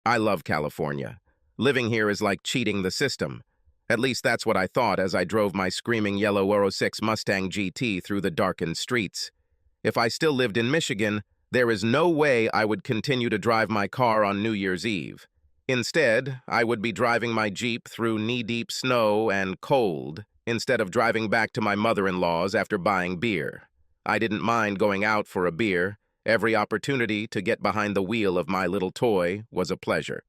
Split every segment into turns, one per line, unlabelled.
I love California. Living here is like cheating the system. At least that's what I thought as I drove my screaming yellow Euro 6 Mustang GT through the darkened streets. If I still lived in Michigan, there is no way I would continue to drive my car on New Year's Eve. Instead, I would be driving my Jeep through knee-deep snow and cold instead of driving back to my mother-in-law's after buying beer. I didn't mind going out for a beer. Every opportunity to get behind the wheel of my little toy was a pleasure.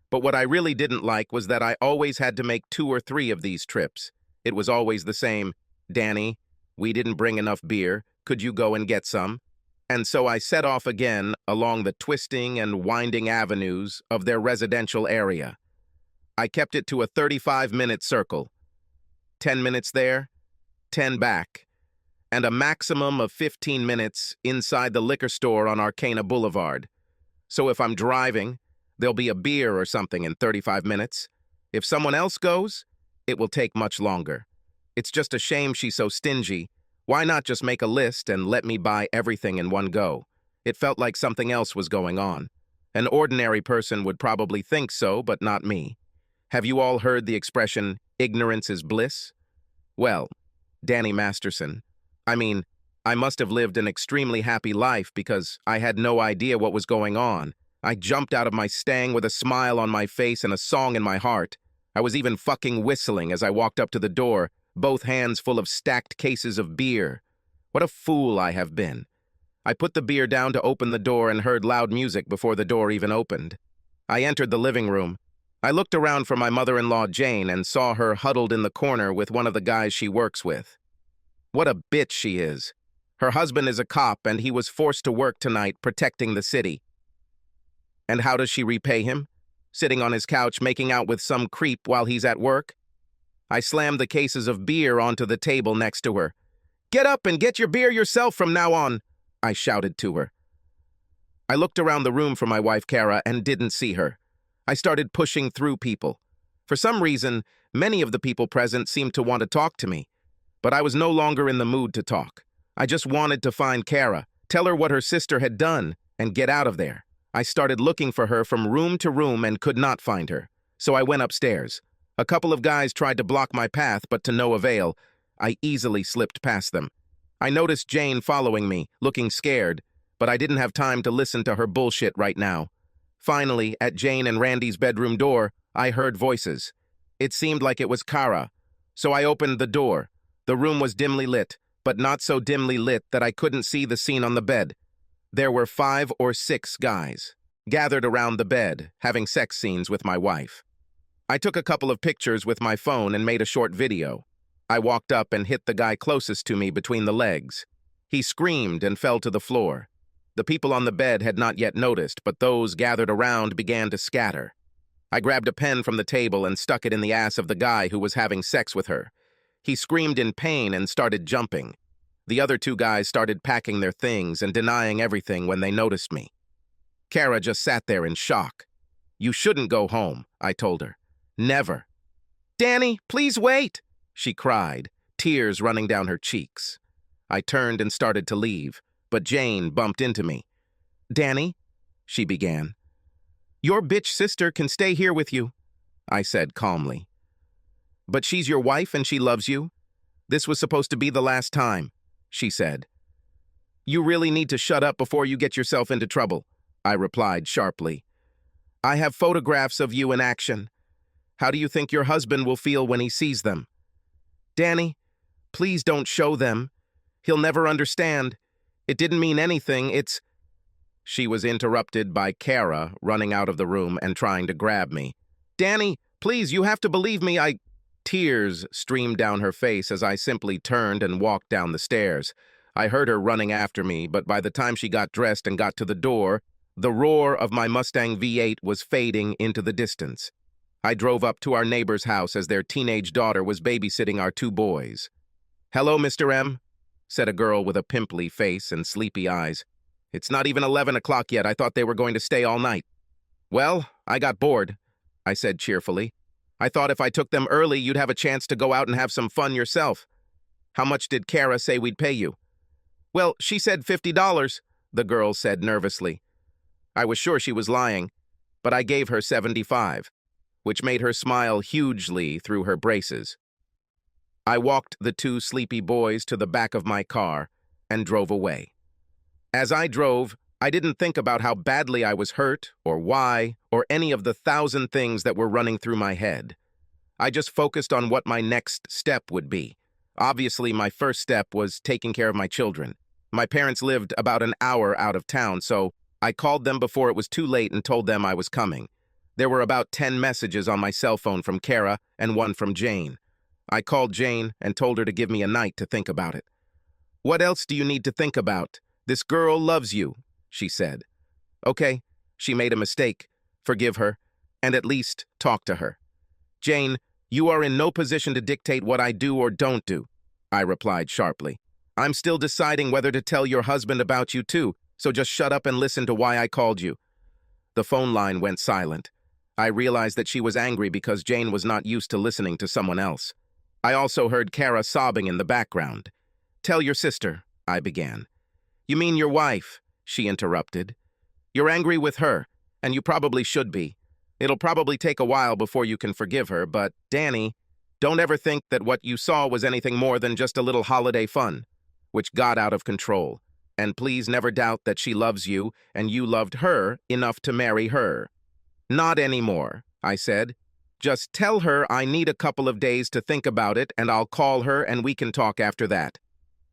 But what I really didn't like was that I always had to make 2 or 3 of these trips. It was always the same, "Danny, we didn't bring enough beer. Could you go and get some?" And so I set off again along the twisting and winding avenues of their residential area. I kept it to a 35-minute circle. 10 minutes there, 10 back, and a maximum of 15 minutes inside the liquor store on Arcana Boulevard. So if I'm driving, there'll be a beer or something in 35 minutes. If someone else goes, it will take much longer. It's just a shame she's so stingy. Why not just make a list and let me buy everything in one go? It felt like something else was going on. An ordinary person would probably think so, but not me. Have you all heard the expression, "ignorance is bliss"? Well, Danny Masterson. I must have lived an extremely happy life because I had no idea what was going on. I jumped out of my Stang with a smile on my face and a song in my heart. I was even fucking whistling as I walked up to the door, both hands full of stacked cases of beer. What a fool I have been. I put the beer down to open the door and heard loud music before the door even opened. I entered the living room. I looked around for my mother-in-law Jane and saw her huddled in the corner with one of the guys she works with. What a bitch she is. Her husband is a cop and he was forced to work tonight protecting the city. And how does she repay him? Sitting on his couch making out with some creep while he's at work? I slammed the cases of beer onto the table next to her. "Get up and get your beer yourself from now on," I shouted to her. I looked around the room for my wife Kara and didn't see her. I started pushing through people. For some reason, many of the people present seemed to want to talk to me. But I was no longer in the mood to talk. I just wanted to find Kara, tell her what her sister had done, and get out of there. I started looking for her from room to room and could not find her. So I went upstairs. A couple of guys tried to block my path, but to no avail. I easily slipped past them. I noticed Jane following me, looking scared, but I didn't have time to listen to her bullshit right now. Finally, at Jane and Randy's bedroom door, I heard voices. It seemed like it was Kara. So I opened the door. The room was dimly lit, but not so dimly lit that I couldn't see the scene on the bed. There were 5 or 6 guys, gathered around the bed, having sex scenes with my wife. I took a couple of pictures with my phone and made a short video. I walked up and hit the guy closest to me between the legs. He screamed and fell to the floor. The people on the bed had not yet noticed, but those gathered around began to scatter. I grabbed a pen from the table and stuck it in the ass of the guy who was having sex with her. He screamed in pain and started jumping. The other 2 guys started packing their things and denying everything when they noticed me. Kara just sat there in shock. "You shouldn't go home," I told her. "Never." "Danny, please wait," she cried, tears running down her cheeks. I turned and started to leave, but Jane bumped into me. "Danny," she began. "Your bitch sister can stay here with you," I said calmly. "But she's your wife and she loves you. This was supposed to be the last time," she said. "You really need to shut up before you get yourself into trouble," I replied sharply. "I have photographs of you in action. How do you think your husband will feel when he sees them?" "Danny, please don't show them. He'll never understand. It didn't mean anything, it's—" She was interrupted by Kara running out of the room and trying to grab me. "Danny, please, you have to believe me, I—" Tears streamed down her face as I simply turned and walked down the stairs. I heard her running after me, but by the time she got dressed and got to the door, the roar of my Mustang V8 was fading into the distance. I drove up to our neighbor's house as their teenage daughter was babysitting our 2 boys. "Hello, Mr. M," said a girl with a pimply face and sleepy eyes. "It's not even 11 o'clock yet. I thought they were going to stay all night." "Well, I got bored," I said cheerfully. "I thought if I took them early, you'd have a chance to go out and have some fun yourself. How much did Kara say we'd pay you?" "Well, she said $50, the girl said nervously. I was sure she was lying, but I gave her 75, which made her smile hugely through her braces. I walked the two sleepy boys to the back of my car and drove away. As I drove, I didn't think about how badly I was hurt, or why, or any of the 1,000 things that were running through my head. I just focused on what my next step would be. Obviously, my first step was taking care of my children. My parents lived about an hour out of town, so I called them before it was too late and told them I was coming. There were about 10 messages on my cell phone from Kara and one from Jane. I called Jane and told her to give me a night to think about it. "What else do you need to think about? This girl loves you," she said. "Okay, she made a mistake. Forgive her, and at least talk to her." "Jane, you are in no position to dictate what I do or don't do," I replied sharply. "I'm still deciding whether to tell your husband about you too, so just shut up and listen to why I called you." The phone line went silent. I realized that she was angry because Jane was not used to listening to someone else. I also heard Kara sobbing in the background. "Tell your sister," I began. "You mean your wife," she interrupted. "You're angry with her, and you probably should be. It'll probably take a while before you can forgive her, but, Danny, don't ever think that what you saw was anything more than just a little holiday fun, which got out of control. And please never doubt that she loves you, and you loved her enough to marry her." "Not anymore," I said. "Just tell her I need a couple of days to think about it, and I'll call her and we can talk after that.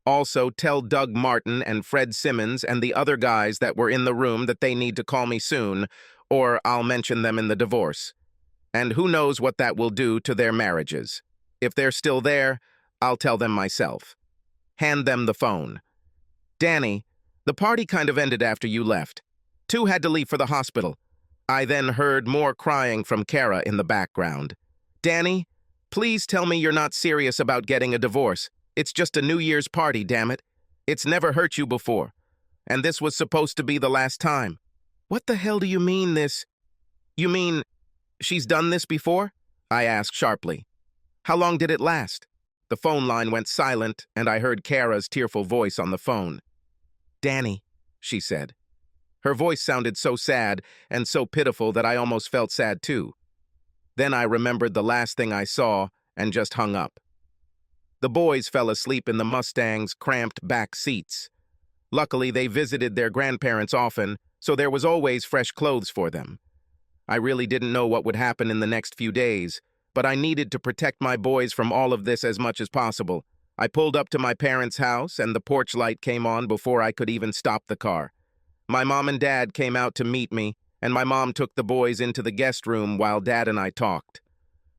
Also, tell Doug Martin and Fred Simmons and the other guys that were in the room that they need to call me soon, or I'll mention them in the divorce. And who knows what that will do to their marriages. If they're still there, I'll tell them myself. Hand them the phone. Danny, the party kind of ended after you left. Two had to leave for the hospital." I then heard more crying from Kara in the background. "Danny, please tell me you're not serious about getting a divorce. It's just a New Year's party, damn it. It's never hurt you before. And this was supposed to be the last time." "What the hell do you mean this?" "You mean she's done this before?" I asked sharply. "How long did it last?" The phone line went silent, and I heard Kara's tearful voice on the phone. "Danny," she said. Her voice sounded so sad and so pitiful that I almost felt sad too. Then I remembered the last thing I saw and just hung up. The boys fell asleep in the Mustang's cramped back seats. Luckily, they visited their grandparents often, so there was always fresh clothes for them. I really didn't know what would happen in the next few days, but I needed to protect my boys from all of this as much as possible. I pulled up to my parents' house, and the porch light came on before I could even stop the car. My mom and dad came out to meet me, and my mom took the boys into the guest room while Dad and I talked.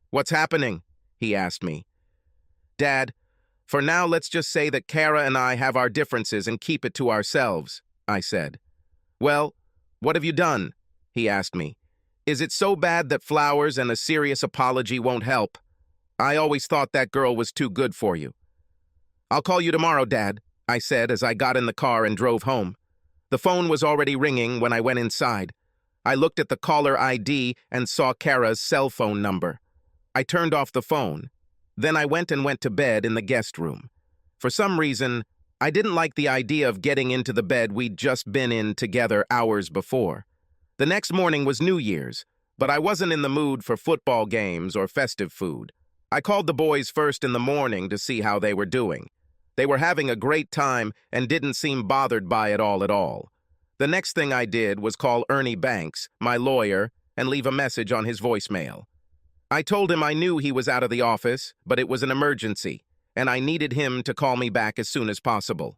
"What's happening?" he asked me. "Dad, for now let's just say that Kara and I have our differences and keep it to ourselves," I said. "Well, what have you done?" he asked me. "Is it so bad that flowers and a serious apology won't help? I always thought that girl was too good for you." "I'll call you tomorrow, Dad," I said as I got in the car and drove home. The phone was already ringing when I went inside. I looked at the caller ID and saw Kara's cell phone number. I turned off the phone. Then I went to bed in the guest room. For some reason, I didn't like the idea of getting into the bed we'd just been in together hours before. The next morning was New Year's, but I wasn't in the mood for football games or festive food. I called the boys first in the morning to see how they were doing. They were having a great time and didn't seem bothered by it all at all. The next thing I did was call Ernie Banks, my lawyer, and leave a message on his voicemail. I told him I knew he was out of the office, but it was an emergency, and I needed him to call me back as soon as possible.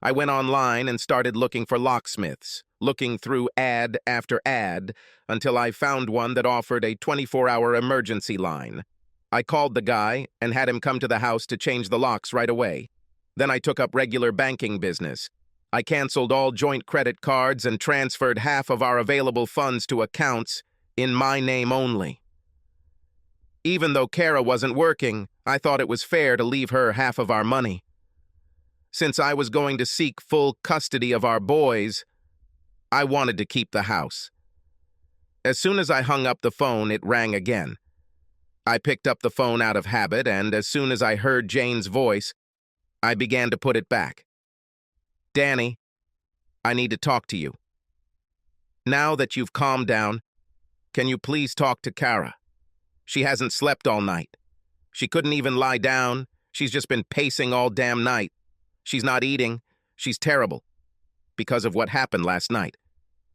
I went online and started looking for locksmiths, looking through ad after ad, until I found one that offered a 24-hour emergency line. I called the guy and had him come to the house to change the locks right away. Then I took up regular banking business. I canceled all joint credit cards and transferred half of our available funds to accounts in my name only. Even though Kara wasn't working, I thought it was fair to leave her half of our money. Since I was going to seek full custody of our boys, I wanted to keep the house. As soon as I hung up the phone, it rang again. I picked up the phone out of habit, and as soon as I heard Jane's voice, I began to put it back. "Danny, I need to talk to you. Now that you've calmed down, can you please talk to Kara? She hasn't slept all night. She couldn't even lie down. She's just been pacing all damn night. She's not eating. She's terrible. Because of what happened last night.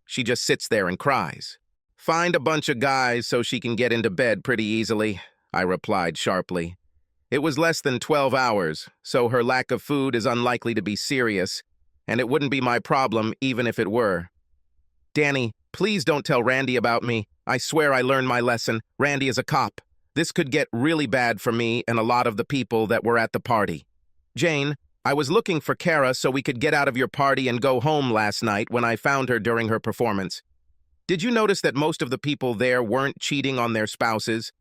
She just sits there and cries. Find a bunch of guys so she can get into bed pretty easily, I replied sharply. It was less than 12 hours, so her lack of food is unlikely to be serious, and it wouldn't be my problem even if it were. Danny, please don't tell Randy about me. I swear I learned my lesson. Randy is a cop. This could get really bad for me and a lot of the people that were at the party. Jane, I was looking for Kara so we could get out of your party and go home last night when I found her during her performance. Did you notice that most of the people there weren't cheating on their spouses?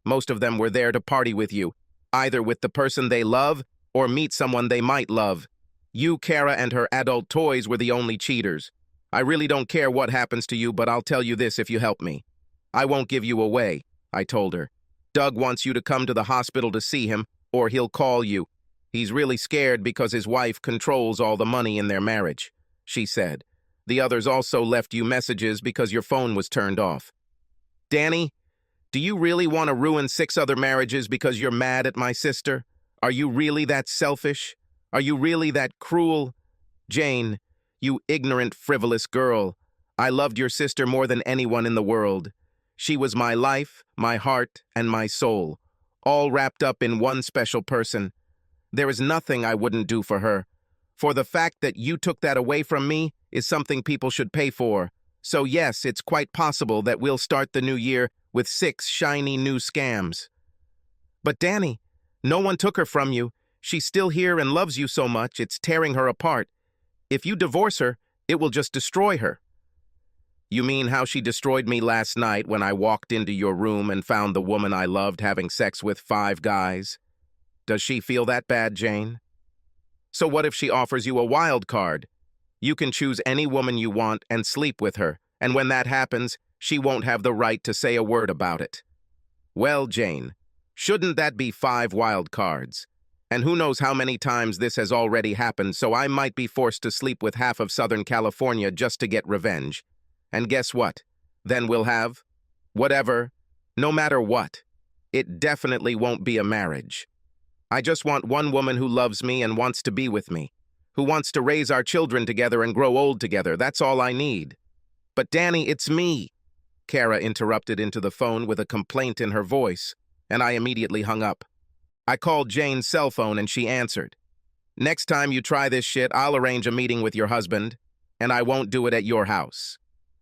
Most of them were there to party with you, either with the person they love or meet someone they might love. You, Kara, and her adult toys were the only cheaters. I really don't care what happens to you, but I'll tell you this if you help me. I won't give you away, I told her. Doug wants you to come to the hospital to see him, or he'll call you. He's really scared because his wife controls all the money in their marriage, she said. The others also left you messages because your phone was turned off. Danny, do you really want to ruin 6 other marriages because you're mad at my sister? Are you really that selfish? Are you really that cruel? Jane, you ignorant, frivolous girl. I loved your sister more than anyone in the world. She was my life, my heart, and my soul, all wrapped up in one special person. There is nothing I wouldn't do for her. For the fact that you took that away from me is something people should pay for. So yes, it's quite possible that we'll start the new year with 6 shiny new scams. But Danny, no one took her from you. She's still here and loves you so much, it's tearing her apart. If you divorce her, it will just destroy her. You mean how she destroyed me last night when I walked into your room and found the woman I loved having sex with 5 guys? Does she feel that bad, Jane? So what if she offers you a wild card? You can choose any woman you want and sleep with her, and when that happens, she won't have the right to say a word about it. Well, Jane, shouldn't that be 5 wild cards? And who knows how many times this has already happened, so I might be forced to sleep with half of Southern California just to get revenge. And guess what? Then we'll have whatever, no matter what. It definitely won't be a marriage. I just want one woman who loves me and wants to be with me, who wants to raise our children together and grow old together. That's all I need. But Danny, it's me. Kara interrupted into the phone with a complaint in her voice, and I immediately hung up. I called Jane's cell phone and she answered. Next time you try this shit, I'll arrange a meeting with your husband, and I won't do it at your house.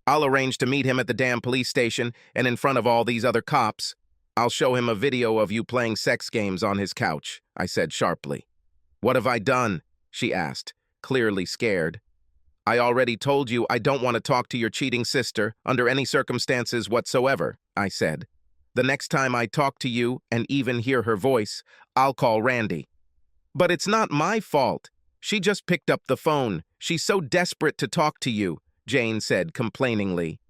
I'll arrange to meet him at the damn police station and in front of all these other cops. I'll show him a video of you playing sex games on his couch, I said sharply. What have I done? She asked, clearly scared. I already told you I don't want to talk to your cheating sister under any circumstances whatsoever, I said. The next time I talk to you and even hear her voice, I'll call Randy. But it's not my fault. She just picked up the phone. She's so desperate to talk to you, Jane said complainingly.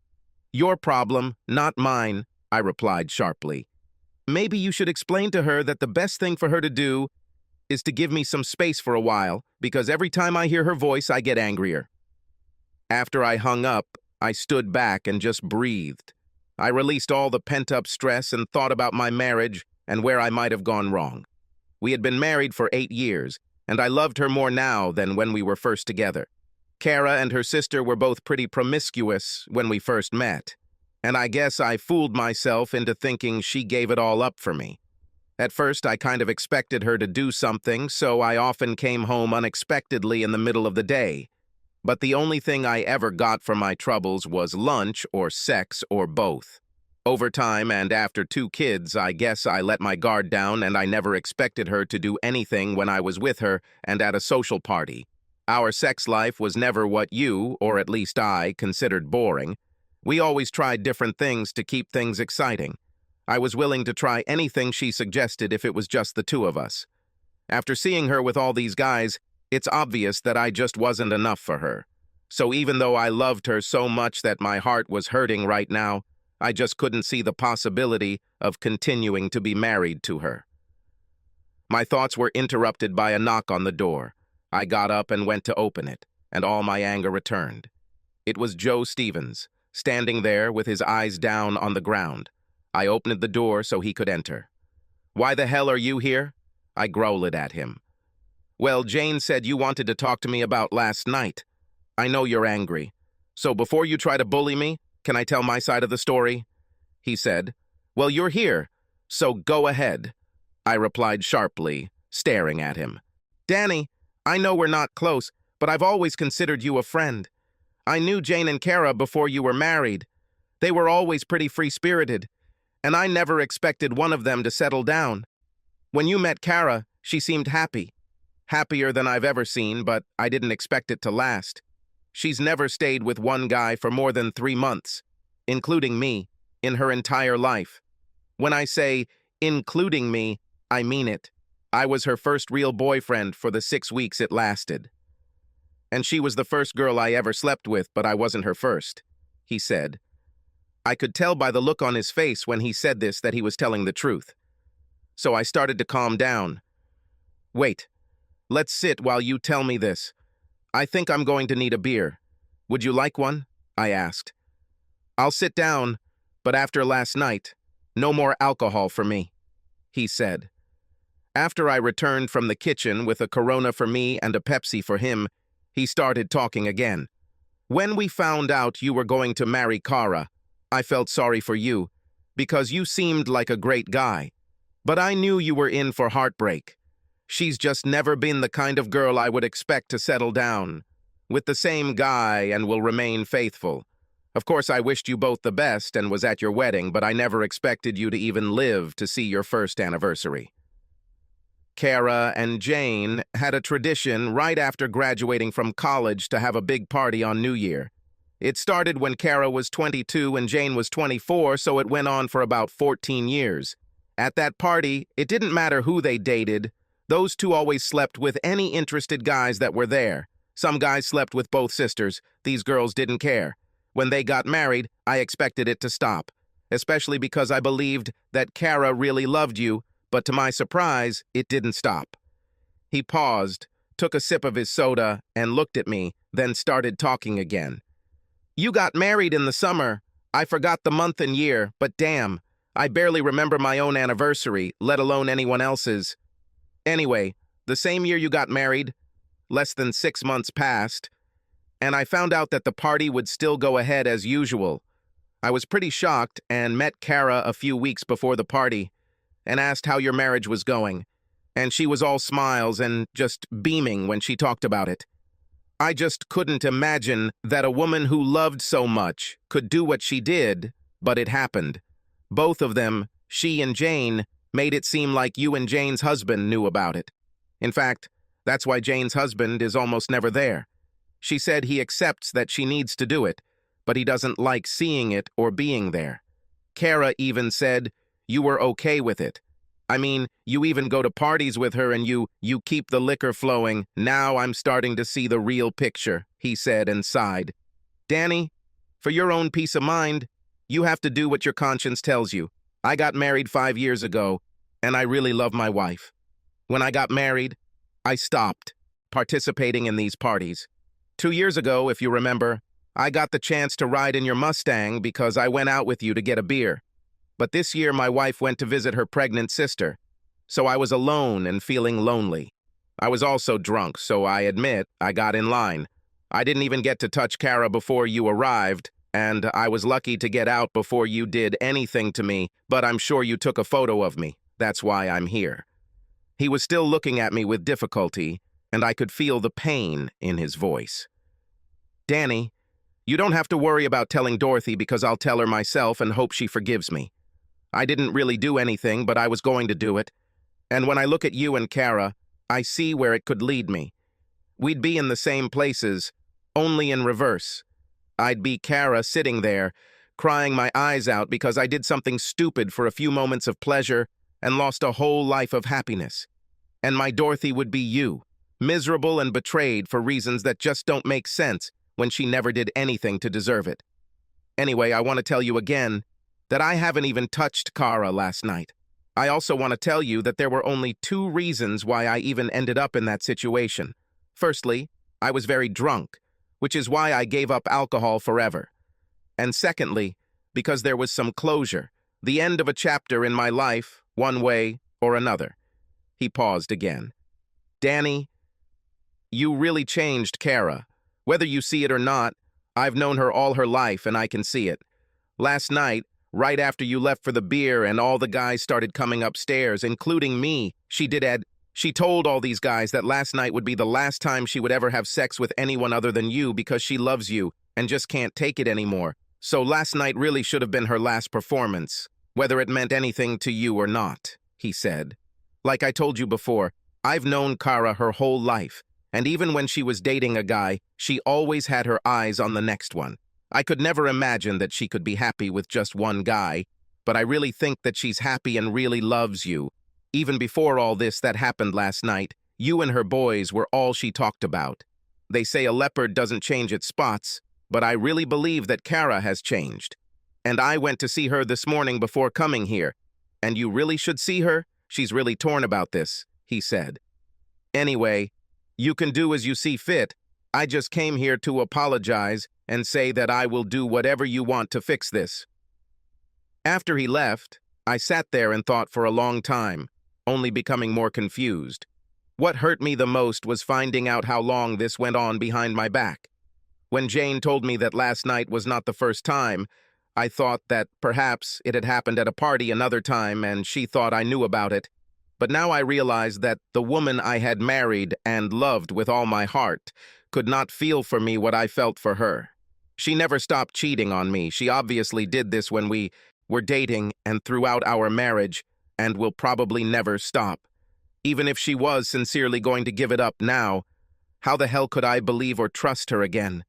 Your problem, not mine, I replied sharply. Maybe you should explain to her that the best thing for her to do is to give me some space for a while, because every time I hear her voice, I get angrier. After I hung up, I stood back and just breathed. I released all the pent-up stress and thought about my marriage and where I might have gone wrong. We had been married for 8 years, and I loved her more now than when we were first together. Kara and her sister were both pretty promiscuous when we first met, and I guess I fooled myself into thinking she gave it all up for me. At first, I kind of expected her to do something, so I often came home unexpectedly in the middle of the day. But the only thing I ever got for my troubles was lunch or sex or both. Over time and after 2 kids, I guess I let my guard down and I never expected her to do anything when I was with her and at a social party. Our sex life was never what you, or at least I, considered boring. We always tried different things to keep things exciting. I was willing to try anything she suggested if it was just the 2 of us. After seeing her with all these guys, it's obvious that I just wasn't enough for her. So even though I loved her so much that my heart was hurting right now, I just couldn't see the possibility of continuing to be married to her. My thoughts were interrupted by a knock on the door. I got up and went to open it, and all my anger returned. It was Joe Stevens, standing there with his eyes down on the ground. I opened the door so he could enter. "Why the hell are you here?" I growled at him. "Well, Jane said you wanted to talk to me about last night. I know you're angry. So before you try to bully me, can I tell my side of the story?" He said. "Well, you're here, so go ahead," I replied sharply, staring at him. "Danny, I know we're not close, but I've always considered you a friend. I knew Jane and Kara before you were married. They were always pretty free-spirited, and I never expected one of them to settle down. When you met Kara, she seemed happy. Happier than I've ever seen, but I didn't expect it to last. She's never stayed with one guy for more than 3 months, including me, in her entire life. When I say including me, I mean it. I was her first real boyfriend for the 6 weeks it lasted. And she was the first girl I ever slept with, but I wasn't her first," he said. I could tell by the look on his face when he said this that he was telling the truth. So I started to calm down. "Wait, let's sit while you tell me this. I think I'm going to need a beer. Would you like one?" I asked. "I'll sit down, but after last night, no more alcohol for me," he said. After I returned from the kitchen with a Corona for me and a Pepsi for him, he started talking again. "When we found out you were going to marry Kara, I felt sorry for you, because you seemed like a great guy. But I knew you were in for heartbreak. She's just never been the kind of girl I would expect to settle down with the same guy and will remain faithful. Of course, I wished you both the best and was at your wedding, but I never expected you to even live to see your first anniversary." Kara and Jane had a tradition right after graduating from college to have a big party on New Year. It started when Kara was 22 and Jane was 24, so it went on for about 14 years. At that party, it didn't matter who they dated. Those two always slept with any interested guys that were there. Some guys slept with both sisters. These girls didn't care. When they got married, I expected it to stop, especially because I believed that Kara really loved you, but to my surprise, it didn't stop. He paused, took a sip of his soda, and looked at me, then started talking again. "You got married in the summer. I forgot the month and year, but damn, I barely remember my own anniversary, let alone anyone else's. Anyway, the same year you got married, less than 6 months passed, and I found out that the party would still go ahead as usual. I was pretty shocked and met Kara a few weeks before the party and asked how your marriage was going, and she was all smiles and just beaming when she talked about it. I just couldn't imagine that a woman who loved so much could do what she did, but it happened. Both of them, she and Jane, made it seem like you and Jane's husband knew about it. In fact, that's why Jane's husband is almost never there. She said he accepts that she needs to do it, but he doesn't like seeing it or being there. Kara even said you were okay with it. I mean, you even go to parties with her and you keep the liquor flowing. Now I'm starting to see the real picture," he said and sighed. "Danny, for your own peace of mind, you have to do what your conscience tells you. I got married 5 years ago, and I really love my wife. When I got married, I stopped participating in these parties. 2 years ago, if you remember, I got the chance to ride in your Mustang because I went out with you to get a beer. But this year my wife went to visit her pregnant sister, so I was alone and feeling lonely. I was also drunk, so I admit I got in line. I didn't even get to touch Kara before you arrived, and I was lucky to get out before you did anything to me, but I'm sure you took a photo of me. That's why I'm here." He was still looking at me with difficulty, and I could feel the pain in his voice. "Danny, you don't have to worry about telling Dorothy because I'll tell her myself and hope she forgives me. I didn't really do anything, but I was going to do it. And when I look at you and Kara, I see where it could lead me. We'd be in the same places, only in reverse. I'd be Kara sitting there, crying my eyes out because I did something stupid for a few moments of pleasure and lost a whole life of happiness. And my Dorothy would be you, miserable and betrayed for reasons that just don't make sense when she never did anything to deserve it. Anyway, I want to tell you again that I haven't even touched Kara last night. I also want to tell you that there were only 2 reasons why I even ended up in that situation. Firstly, I was very drunk, which is why I gave up alcohol forever. And secondly, because there was some closure, the end of a chapter in my life, one way or another. He paused again. Danny, you really changed Kara. Whether you see it or not, I've known her all her life and I can see it. Last night, right after you left for the beer and all the guys started coming upstairs, including me, she told all these guys that last night would be the last time she would ever have sex with anyone other than you because she loves you and just can't take it anymore. So last night really should have been her last performance, whether it meant anything to you or not, he said. Like I told you before, I've known Kara her whole life, and even when she was dating a guy, she always had her eyes on the next one. I could never imagine that she could be happy with just one guy, but I really think that she's happy and really loves you. Even before all this that happened last night, you and her boys were all she talked about. They say a leopard doesn't change its spots, but I really believe that Kara has changed. And I went to see her this morning before coming here, and you really should see her. She's really torn about this, he said. Anyway, you can do as you see fit. I just came here to apologize and say that I will do whatever you want to fix this. After he left, I sat there and thought for a long time, only becoming more confused. What hurt me the most was finding out how long this went on behind my back. When Jane told me that last night was not the first time, I thought that perhaps it had happened at a party another time and she thought I knew about it. But now I realized that the woman I had married and loved with all my heart could not feel for me what I felt for her. She never stopped cheating on me. She obviously did this when we were dating and throughout our marriage, and will probably never stop. Even if she was sincerely going to give it up now, how the hell could I believe or trust her again?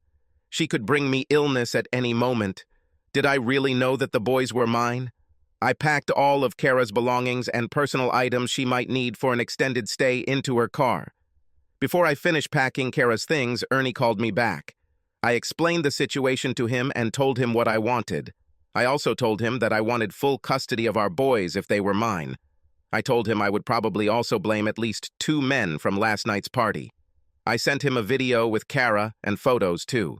She could bring me illness at any moment. Did I really know that the boys were mine? I packed all of Kara's belongings and personal items she might need for an extended stay into her car. Before I finished packing Kara's things, Ernie called me back. I explained the situation to him and told him what I wanted. I also told him that I wanted full custody of our boys if they were mine. I told him I would probably also blame at least 2 men from last night's party. I sent him a video with Kara and photos too.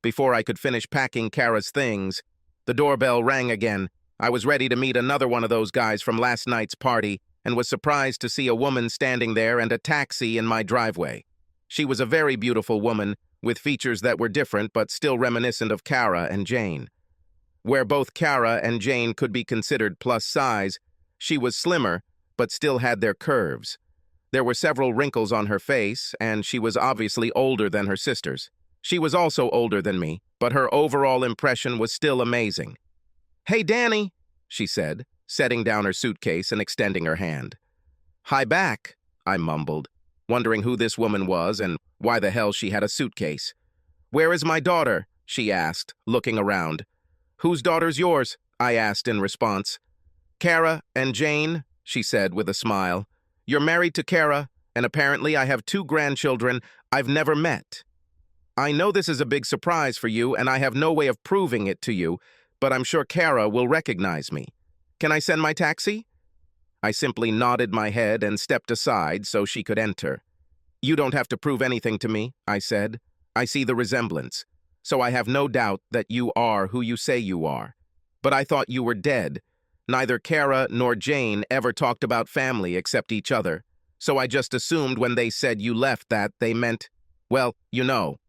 Before I could finish packing Kara's things, the doorbell rang again. I was ready to meet another one of those guys from last night's party and was surprised to see a woman standing there and a taxi in my driveway. She was a very beautiful woman with features that were different but still reminiscent of Kara and Jane. Where both Kara and Jane could be considered plus size, she was slimmer but still had their curves. There were several wrinkles on her face, and she was obviously older than her sisters. She was also older than me, but her overall impression was still amazing. "Hey, Danny," she said, setting down her suitcase and extending her hand. "Hi back," I mumbled, wondering who this woman was and why the hell she had a suitcase. "Where is my daughter?" she asked, looking around. "Whose daughter's yours?" I asked in response. "Kara and Jane," she said with a smile. "You're married to Kara, and apparently I have 2 grandchildren I've never met. I know this is a big surprise for you, and I have no way of proving it to you, but I'm sure Kara will recognize me. Can I send my taxi?" I simply nodded my head and stepped aside so she could enter. "You don't have to prove anything to me," I said. "I see the resemblance, so I have no doubt that you are who you say you are. But I thought you were dead. Neither Kara nor Jane ever talked about family except each other, so I just assumed when they said you left that they meant, well, you know."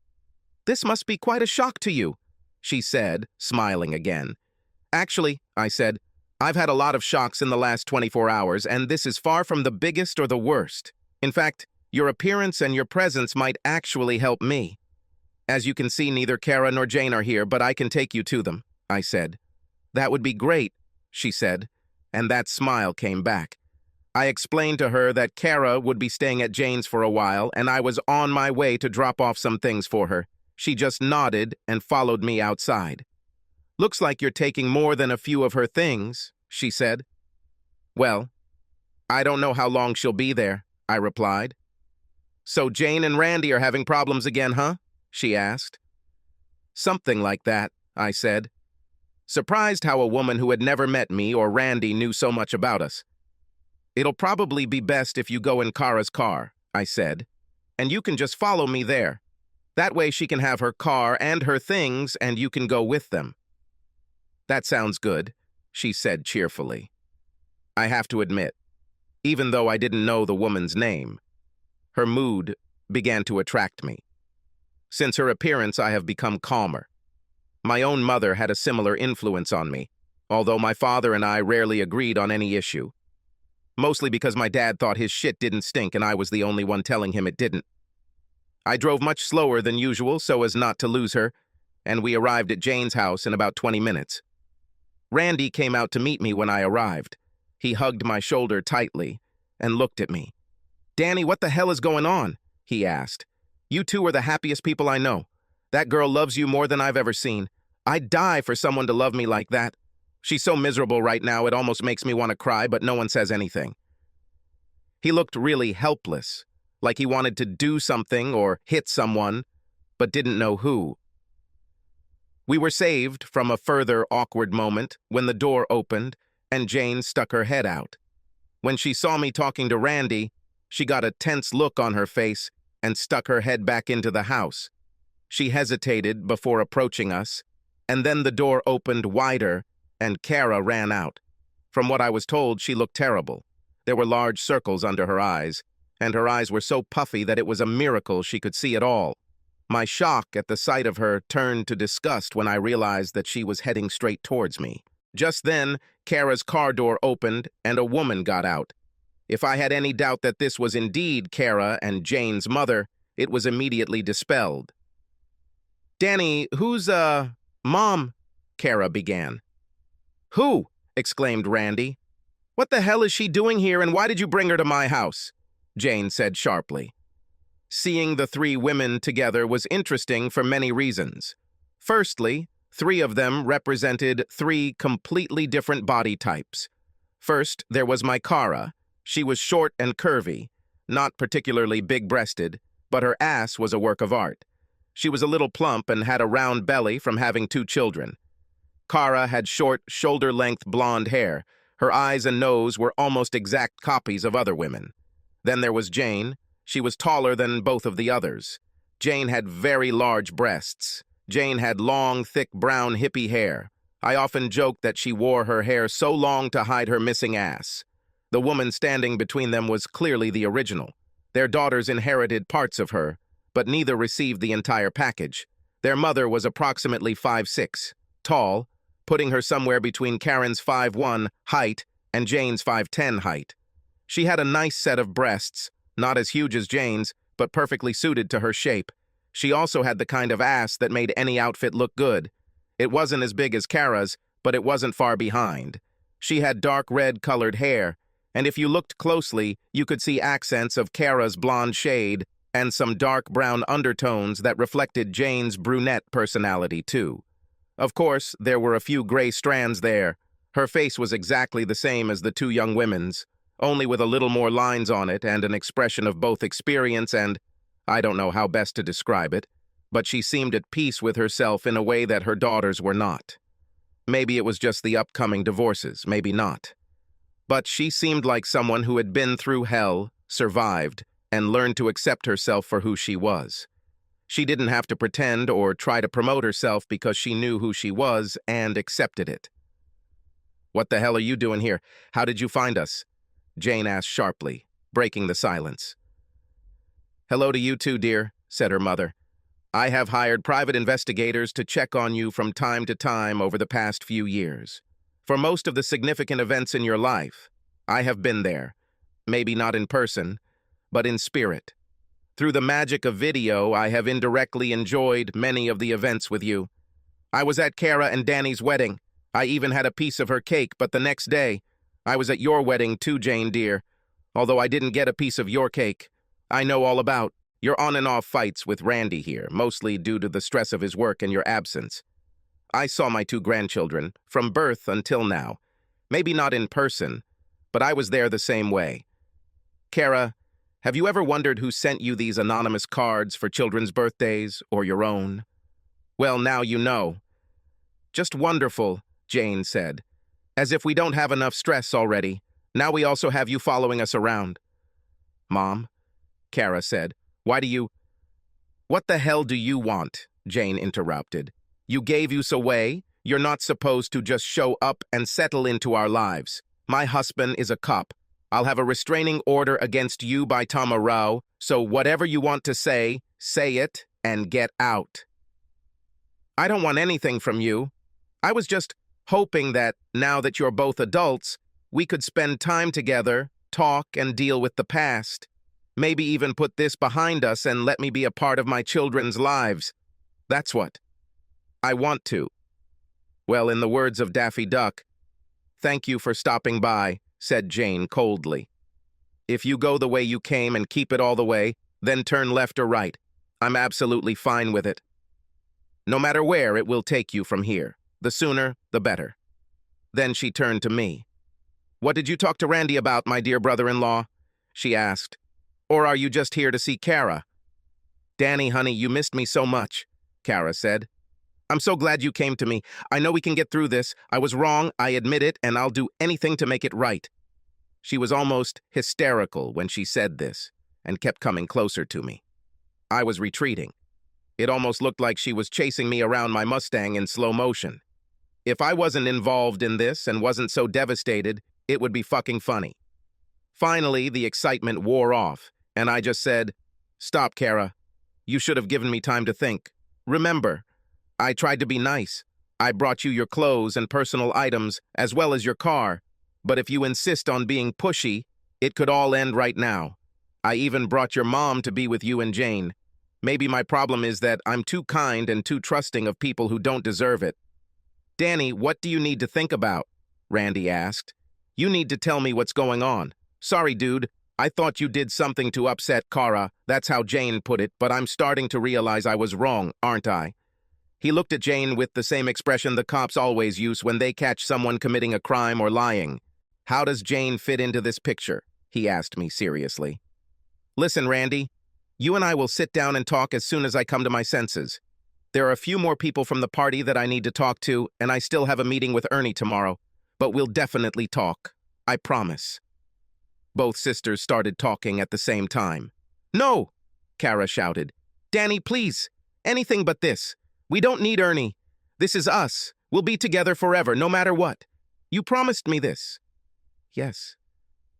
"This must be quite a shock to you," she said, smiling again. "Actually," I said, "I've had a lot of shocks in the last 24 hours, and this is far from the biggest or the worst. In fact, your appearance and your presence might actually help me. As you can see, neither Kara nor Jane are here, but I can take you to them," I said. "That would be great," she said, and that smile came back. I explained to her that Kara would be staying at Jane's for a while, and I was on my way to drop off some things for her. She just nodded and followed me outside. "Looks like you're taking more than a few of her things," she said. "Well, I don't know how long she'll be there," I replied. "So Jane and Randy are having problems again, huh?" she asked. "Something like that," I said, surprised how a woman who had never met me or Randy knew so much about us. "It'll probably be best if you go in Kara's car," I said, "and you can just follow me there. That way she can have her car and her things, and you can go with them." That sounds good, she said cheerfully. I have to admit, even though I didn't know the woman's name, her mood began to attract me. Since her appearance, I have become calmer. My own mother had a similar influence on me, although my father and I rarely agreed on any issue. Mostly because my dad thought his shit didn't stink and I was the only one telling him it didn't. I drove much slower than usual so as not to lose her, and we arrived at Jane's house in about 20 minutes. Randy came out to meet me when I arrived. He hugged my shoulder tightly and looked at me. "Danny, what the hell is going on?" he asked. "You two are the happiest people I know. That girl loves you more than I've ever seen. I'd die for someone to love me like that. She's so miserable right now it almost makes me want to cry, but no one says anything." He looked really helpless, like he wanted to do something or hit someone, but didn't know who. We were saved from a further awkward moment when the door opened and Jane stuck her head out. When she saw me talking to Randy, she got a tense look on her face and stuck her head back into the house. She hesitated before approaching us, and then the door opened wider and Kara ran out. From what I was told, she looked terrible. There were large circles under her eyes, and her eyes were so puffy that it was a miracle she could see at all. My shock at the sight of her turned to disgust when I realized that she was heading straight towards me. Just then, Kara's car door opened and a woman got out. If I had any doubt that this was indeed Kara and Jane's mother, it was immediately dispelled. "Danny, who's, Mom?" Kara began. "Who?" exclaimed Randy. "What the hell is she doing here and why did you bring her to my house?" Jane said sharply. Seeing the three women together was interesting for many reasons. Firstly, three of them represented three completely different body types. First, there was my Kara. She was short and curvy, not particularly big-breasted, but her ass was a work of art. She was a little plump and had a round belly from having 2 children. Kara had short, shoulder-length blonde hair. Her eyes and nose were almost exact copies of other women. Then there was Jane. She was taller than both of the others. Jane had very large breasts. Jane had long, thick, brown, hippie hair. I often joked that she wore her hair so long to hide her missing ass. The woman standing between them was clearly the original. Their daughters inherited parts of her, but neither received the entire package. Their mother was approximately 5'6", tall, putting her somewhere between Karen's 5'1" height and Jane's 5'10" height. She had a nice set of breasts, not as huge as Jane's, but perfectly suited to her shape. She also had the kind of ass that made any outfit look good. It wasn't as big as Kara's, but it wasn't far behind. She had dark red-colored hair, and if you looked closely, you could see accents of Kara's blonde shade and some dark brown undertones that reflected Jane's brunette personality, too. Of course, there were a few gray strands there. Her face was exactly the same as the 2 young women's, only with a little more lines on it and an expression of both experience and, I don't know how best to describe it, but she seemed at peace with herself in a way that her daughters were not. Maybe it was just the upcoming divorces, maybe not. But she seemed like someone who had been through hell, survived, and learned to accept herself for who she was. She didn't have to pretend or try to promote herself because she knew who she was and accepted it. "What the hell are you doing here? How did you find us?" Jane asked sharply, breaking the silence. "Hello to you too, dear," said her mother. "I have hired private investigators to check on you from time to time over the past few years. For most of the significant events in your life, I have been there, maybe not in person, but in spirit. Through the magic of video, I have indirectly enjoyed many of the events with you. I was at Kara and Danny's wedding. I even had a piece of her cake, but the next day, I was at your wedding too, Jane dear. Although I didn't get a piece of your cake, I know all about your on and off fights with Randy here, mostly due to the stress of his work and your absence. I saw my 2 grandchildren, from birth until now. Maybe not in person, but I was there the same way. Kara, have you ever wondered who sent you these anonymous cards for children's birthdays or your own? Well, now you know." "Just wonderful," Jane said. "As if we don't have enough stress already. Now we also have you following us around." "Mom," Kara said, "why do you—" "What the hell do you want?" Jane interrupted. "You gave us away. You're not supposed to just show up and settle into our lives. My husband is a cop. I'll have a restraining order against you by tomorrow, so whatever you want to say it and get out. I don't want anything from you. I was just hoping that, now that you're both adults, we could spend time together, talk and deal with the past. Maybe even put this behind us and let me be a part of my children's lives. That's what I want to. Well, in the words of Daffy Duck, "Thank you for stopping by," said Jane coldly. "If you go the way you came and keep it all the way, then turn left or right. I'm absolutely fine with it. No matter where it will take you from here. The sooner, the better." Then she turned to me. "What did you talk to Randy about, my dear brother-in-law?" she asked. "Or are you just here to see Kara?" "Danny, honey, you missed me so much," Kara said. "I'm so glad you came to me. I know we can get through this. I was wrong, I admit it, and I'll do anything to make it right." She was almost hysterical when she said this, and kept coming closer to me. I was retreating. It almost looked like she was chasing me around my Mustang in slow motion. If I wasn't involved in this and wasn't so devastated, it would be fucking funny. Finally, the excitement wore off, and I just said, "Stop, Kara. You should have given me time to think. Remember, I tried to be nice. I brought you your clothes and personal items, as well as your car. But if you insist on being pushy, it could all end right now. I even brought your mom to be with you and Jane. Maybe my problem is that I'm too kind and too trusting of people who don't deserve it." "Danny, what do you need to think about?" Randy asked. "You need to tell me what's going on. Sorry, dude. I thought you did something to upset Kara. That's how Jane put it, but I'm starting to realize I was wrong, aren't I?" He looked at Jane with the same expression the cops always use when they catch someone committing a crime or lying. "How does Jane fit into this picture?" he asked me seriously. "Listen, Randy, you and I will sit down and talk as soon as I come to my senses. There are a few more people from the party that I need to talk to, and I still have a meeting with Ernie tomorrow, but we'll definitely talk. I promise." Both sisters started talking at the same time. "No!" Kara shouted. "Danny, please! Anything but this. We don't need Ernie. This is us. We'll be together forever, no matter what. You promised me this." "Yes,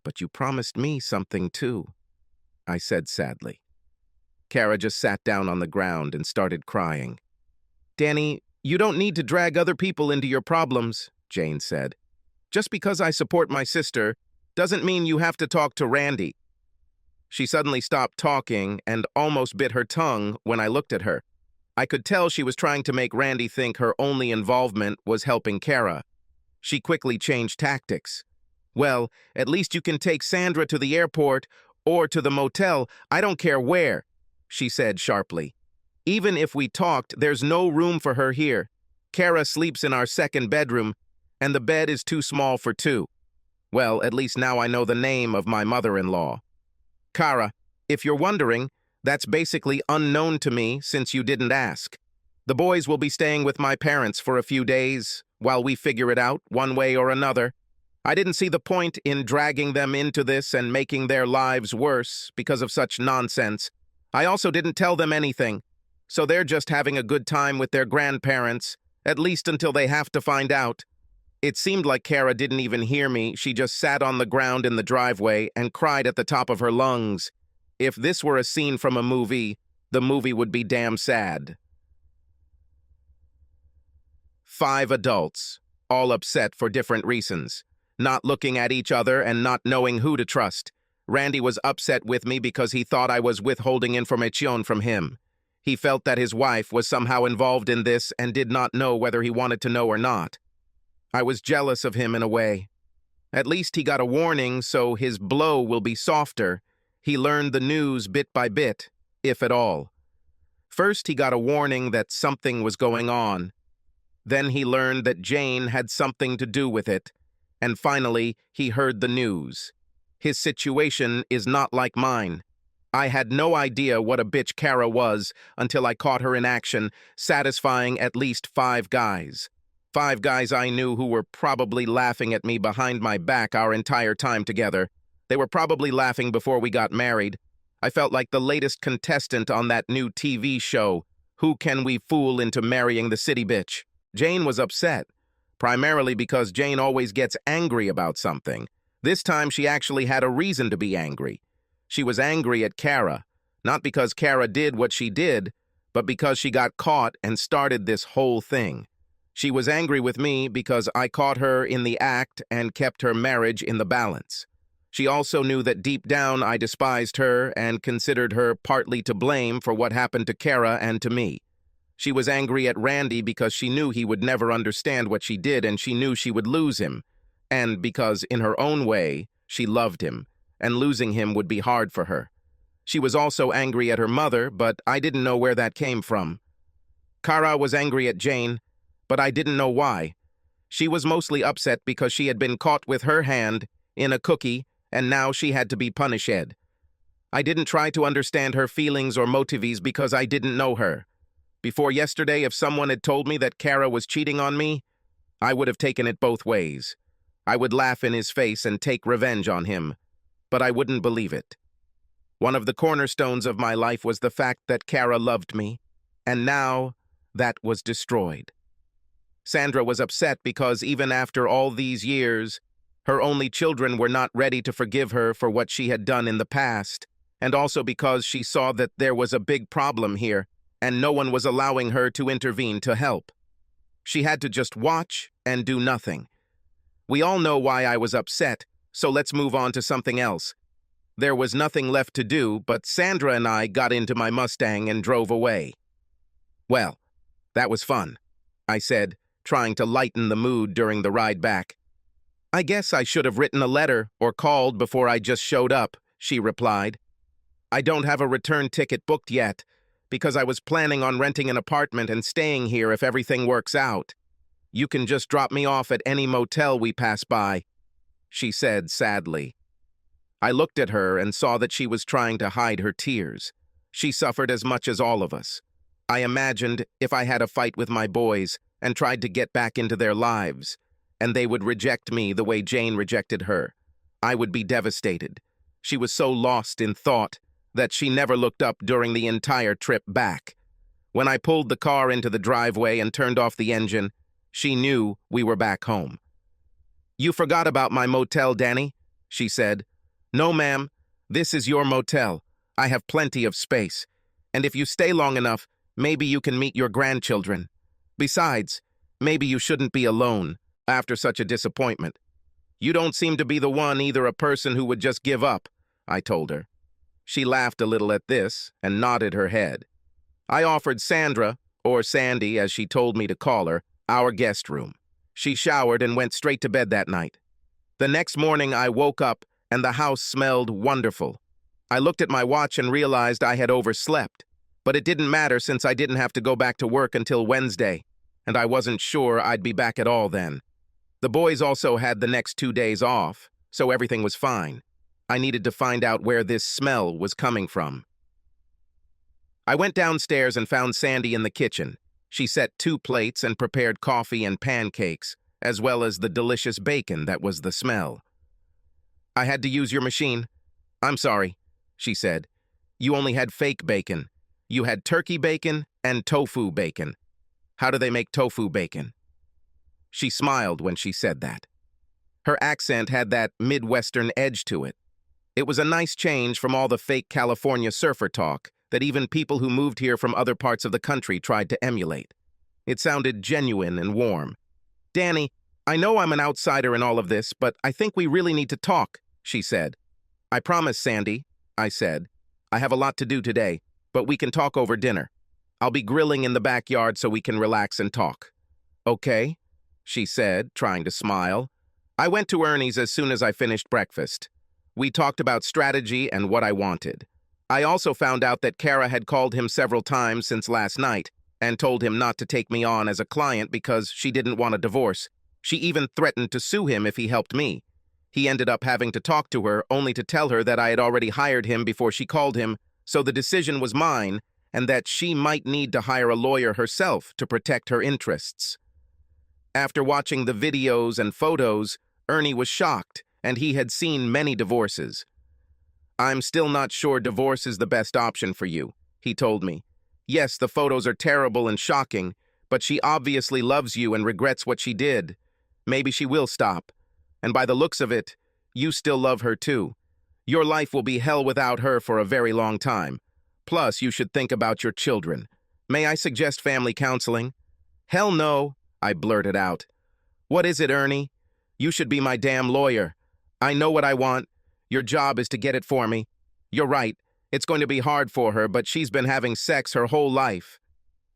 but you promised me something too," I said sadly. Kara just sat down on the ground and started crying. "Danny, you don't need to drag other people into your problems," Jane said. "Just because I support my sister doesn't mean you have to talk to Randy." She suddenly stopped talking and almost bit her tongue when I looked at her. I could tell she was trying to make Randy think her only involvement was helping Kara. She quickly changed tactics. "Well, at least you can take Sandra to the airport or to the motel. I don't care where," she said sharply. "Even if we talked, there's no room for her here. Kara sleeps in our second bedroom, and the bed is too small for two. Well, at least now I know the name of my mother-in-law. Kara, if you're wondering, that's basically unknown to me since you didn't ask. The boys will be staying with my parents for a few days while we figure it out one way or another. I didn't see the point in dragging them into this and making their lives worse because of such nonsense. I also didn't tell them anything, so they're just having a good time with their grandparents, at least until they have to find out." It seemed like Kara didn't even hear me. She just sat on the ground in the driveway and cried at the top of her lungs. If this were a scene from a movie, the movie would be damn sad. 5 adults, all upset for different reasons, not looking at each other and not knowing who to trust. Randy was upset with me because he thought I was withholding information from him. He felt that his wife was somehow involved in this and did not know whether he wanted to know or not. I was jealous of him in a way. At least he got a warning, so his blow will be softer. He learned the news bit by bit, if at all. First, he got a warning that something was going on. Then he learned that Jane had something to do with it. And finally, he heard the news. His situation is not like mine. I had no idea what a bitch Kara was until I caught her in action, satisfying at least 5 guys. 5 guys I knew who were probably laughing at me behind my back our entire time together. They were probably laughing before we got married. I felt like the latest contestant on that new TV show, Who Can We Fool into Marrying the City Bitch? Jane was upset, primarily because Jane always gets angry about something. This time she actually had a reason to be angry. She was angry at Kara, not because Kara did what she did, but because she got caught and started this whole thing. She was angry with me because I caught her in the act and kept her marriage in the balance. She also knew that deep down I despised her and considered her partly to blame for what happened to Kara and to me. She was angry at Randy because she knew he would never understand what she did and she knew she would lose him, and because, in her own way, she loved him, and losing him would be hard for her. She was also angry at her mother, but I didn't know where that came from. Kara was angry at Jane, but I didn't know why. She was mostly upset because she had been caught with her hand in a cookie, and now she had to be punished. I didn't try to understand her feelings or motives because I didn't know her. Before yesterday, if someone had told me that Kara was cheating on me, I would have taken it both ways. I would laugh in his face and take revenge on him, but I wouldn't believe it. One of the cornerstones of my life was the fact that Kara loved me, and now that was destroyed. Sandra was upset because even after all these years, her only children were not ready to forgive her for what she had done in the past, and also because she saw that there was a big problem here, and no one was allowing her to intervene to help. She had to just watch and do nothing. We all know why I was upset, so let's move on to something else. There was nothing left to do, but Sandra and I got into my Mustang and drove away. Well, that was fun, I said, trying to lighten the mood during the ride back. I guess I should have written a letter or called before I just showed up, she replied. I don't have a return ticket booked yet, because I was planning on renting an apartment and staying here if everything works out. You can just drop me off at any motel we pass by, she said sadly. I looked at her and saw that she was trying to hide her tears. She suffered as much as all of us. I imagined if I had a fight with my boys and tried to get back into their lives, and they would reject me the way Jane rejected her, I would be devastated. She was so lost in thought that she never looked up during the entire trip back. When I pulled the car into the driveway and turned off the engine, she knew we were back home. You forgot about my motel, Danny, she said. No, ma'am. This is your motel. I have plenty of space. And if you stay long enough, maybe you can meet your grandchildren. Besides, maybe you shouldn't be alone after such a disappointment. You don't seem to be the one, either a person who would just give up, I told her. She laughed a little at this and nodded her head. I offered Sandra, or Sandy as she told me to call her, our guest room. She showered and went straight to bed that night. The next morning I woke up and the house smelled wonderful. I looked at my watch and realized I had overslept, but it didn't matter since I didn't have to go back to work until Wednesday, and I wasn't sure I'd be back at all then. The boys also had the next 2 days off, so everything was fine. I needed to find out where this smell was coming from. I went downstairs and found Sandy in the kitchen. She set 2 plates and prepared coffee and pancakes, as well as the delicious bacon that was the smell. I had to use your machine. I'm sorry, she said. You only had fake bacon. You had turkey bacon and tofu bacon. How do they make tofu bacon? She smiled when she said that. Her accent had that Midwestern edge to it. It was a nice change from all the fake California surfer talk that even people who moved here from other parts of the country tried to emulate. It sounded genuine and warm. Danny, I know I'm an outsider in all of this, but I think we really need to talk, she said. I promise, Sandy, I said. I have a lot to do today, but we can talk over dinner. I'll be grilling in the backyard so we can relax and talk. Okay, she said, trying to smile. I went to Ernie's as soon as I finished breakfast. We talked about strategy and what I wanted. I also found out that Kara had called him several times since last night and told him not to take me on as a client because she didn't want a divorce. She even threatened to sue him if he helped me. He ended up having to talk to her only to tell her that I had already hired him before she called him, so the decision was mine and that she might need to hire a lawyer herself to protect her interests. After watching the videos and photos, Ernie was shocked, and he had seen many divorces. I'm still not sure divorce is the best option for you, he told me. Yes, the photos are terrible and shocking, But she obviously loves you and regrets what she did. Maybe she will stop. And by the looks of it, you still love her too. Your life will be hell without her for a very long time. Plus, you should think about your children. May I suggest family counseling? Hell no, I blurted out. What is it, Ernie? You should be my damn lawyer. I know what I want. Your job is to get it for me. You're right. It's going to be hard for her, but she's been having sex her whole life.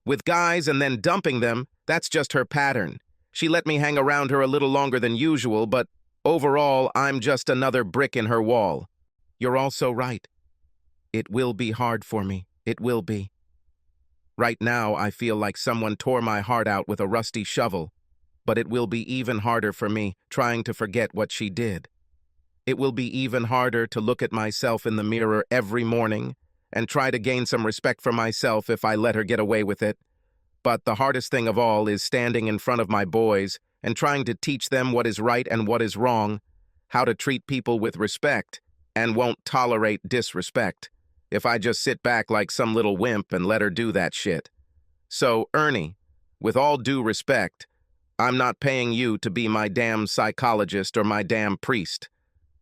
With guys and then dumping them, that's just her pattern. She let me hang around her a little longer than usual, but overall, I'm just another brick in her wall. You're also right. It will be hard for me. It will be. Right now, I feel like someone tore my heart out with a rusty shovel, but it will be even harder for me trying to forget what she did. It will be even harder to look at myself in the mirror every morning and try to gain some respect for myself if I let her get away with it. But the hardest thing of all is standing in front of my boys and trying to teach them what is right and what is wrong, how to treat people with respect, and won't tolerate disrespect if I just sit back like some little wimp and let her do that shit. So, Ernie, with all due respect, I'm not paying you to be my damn psychologist or my damn priest.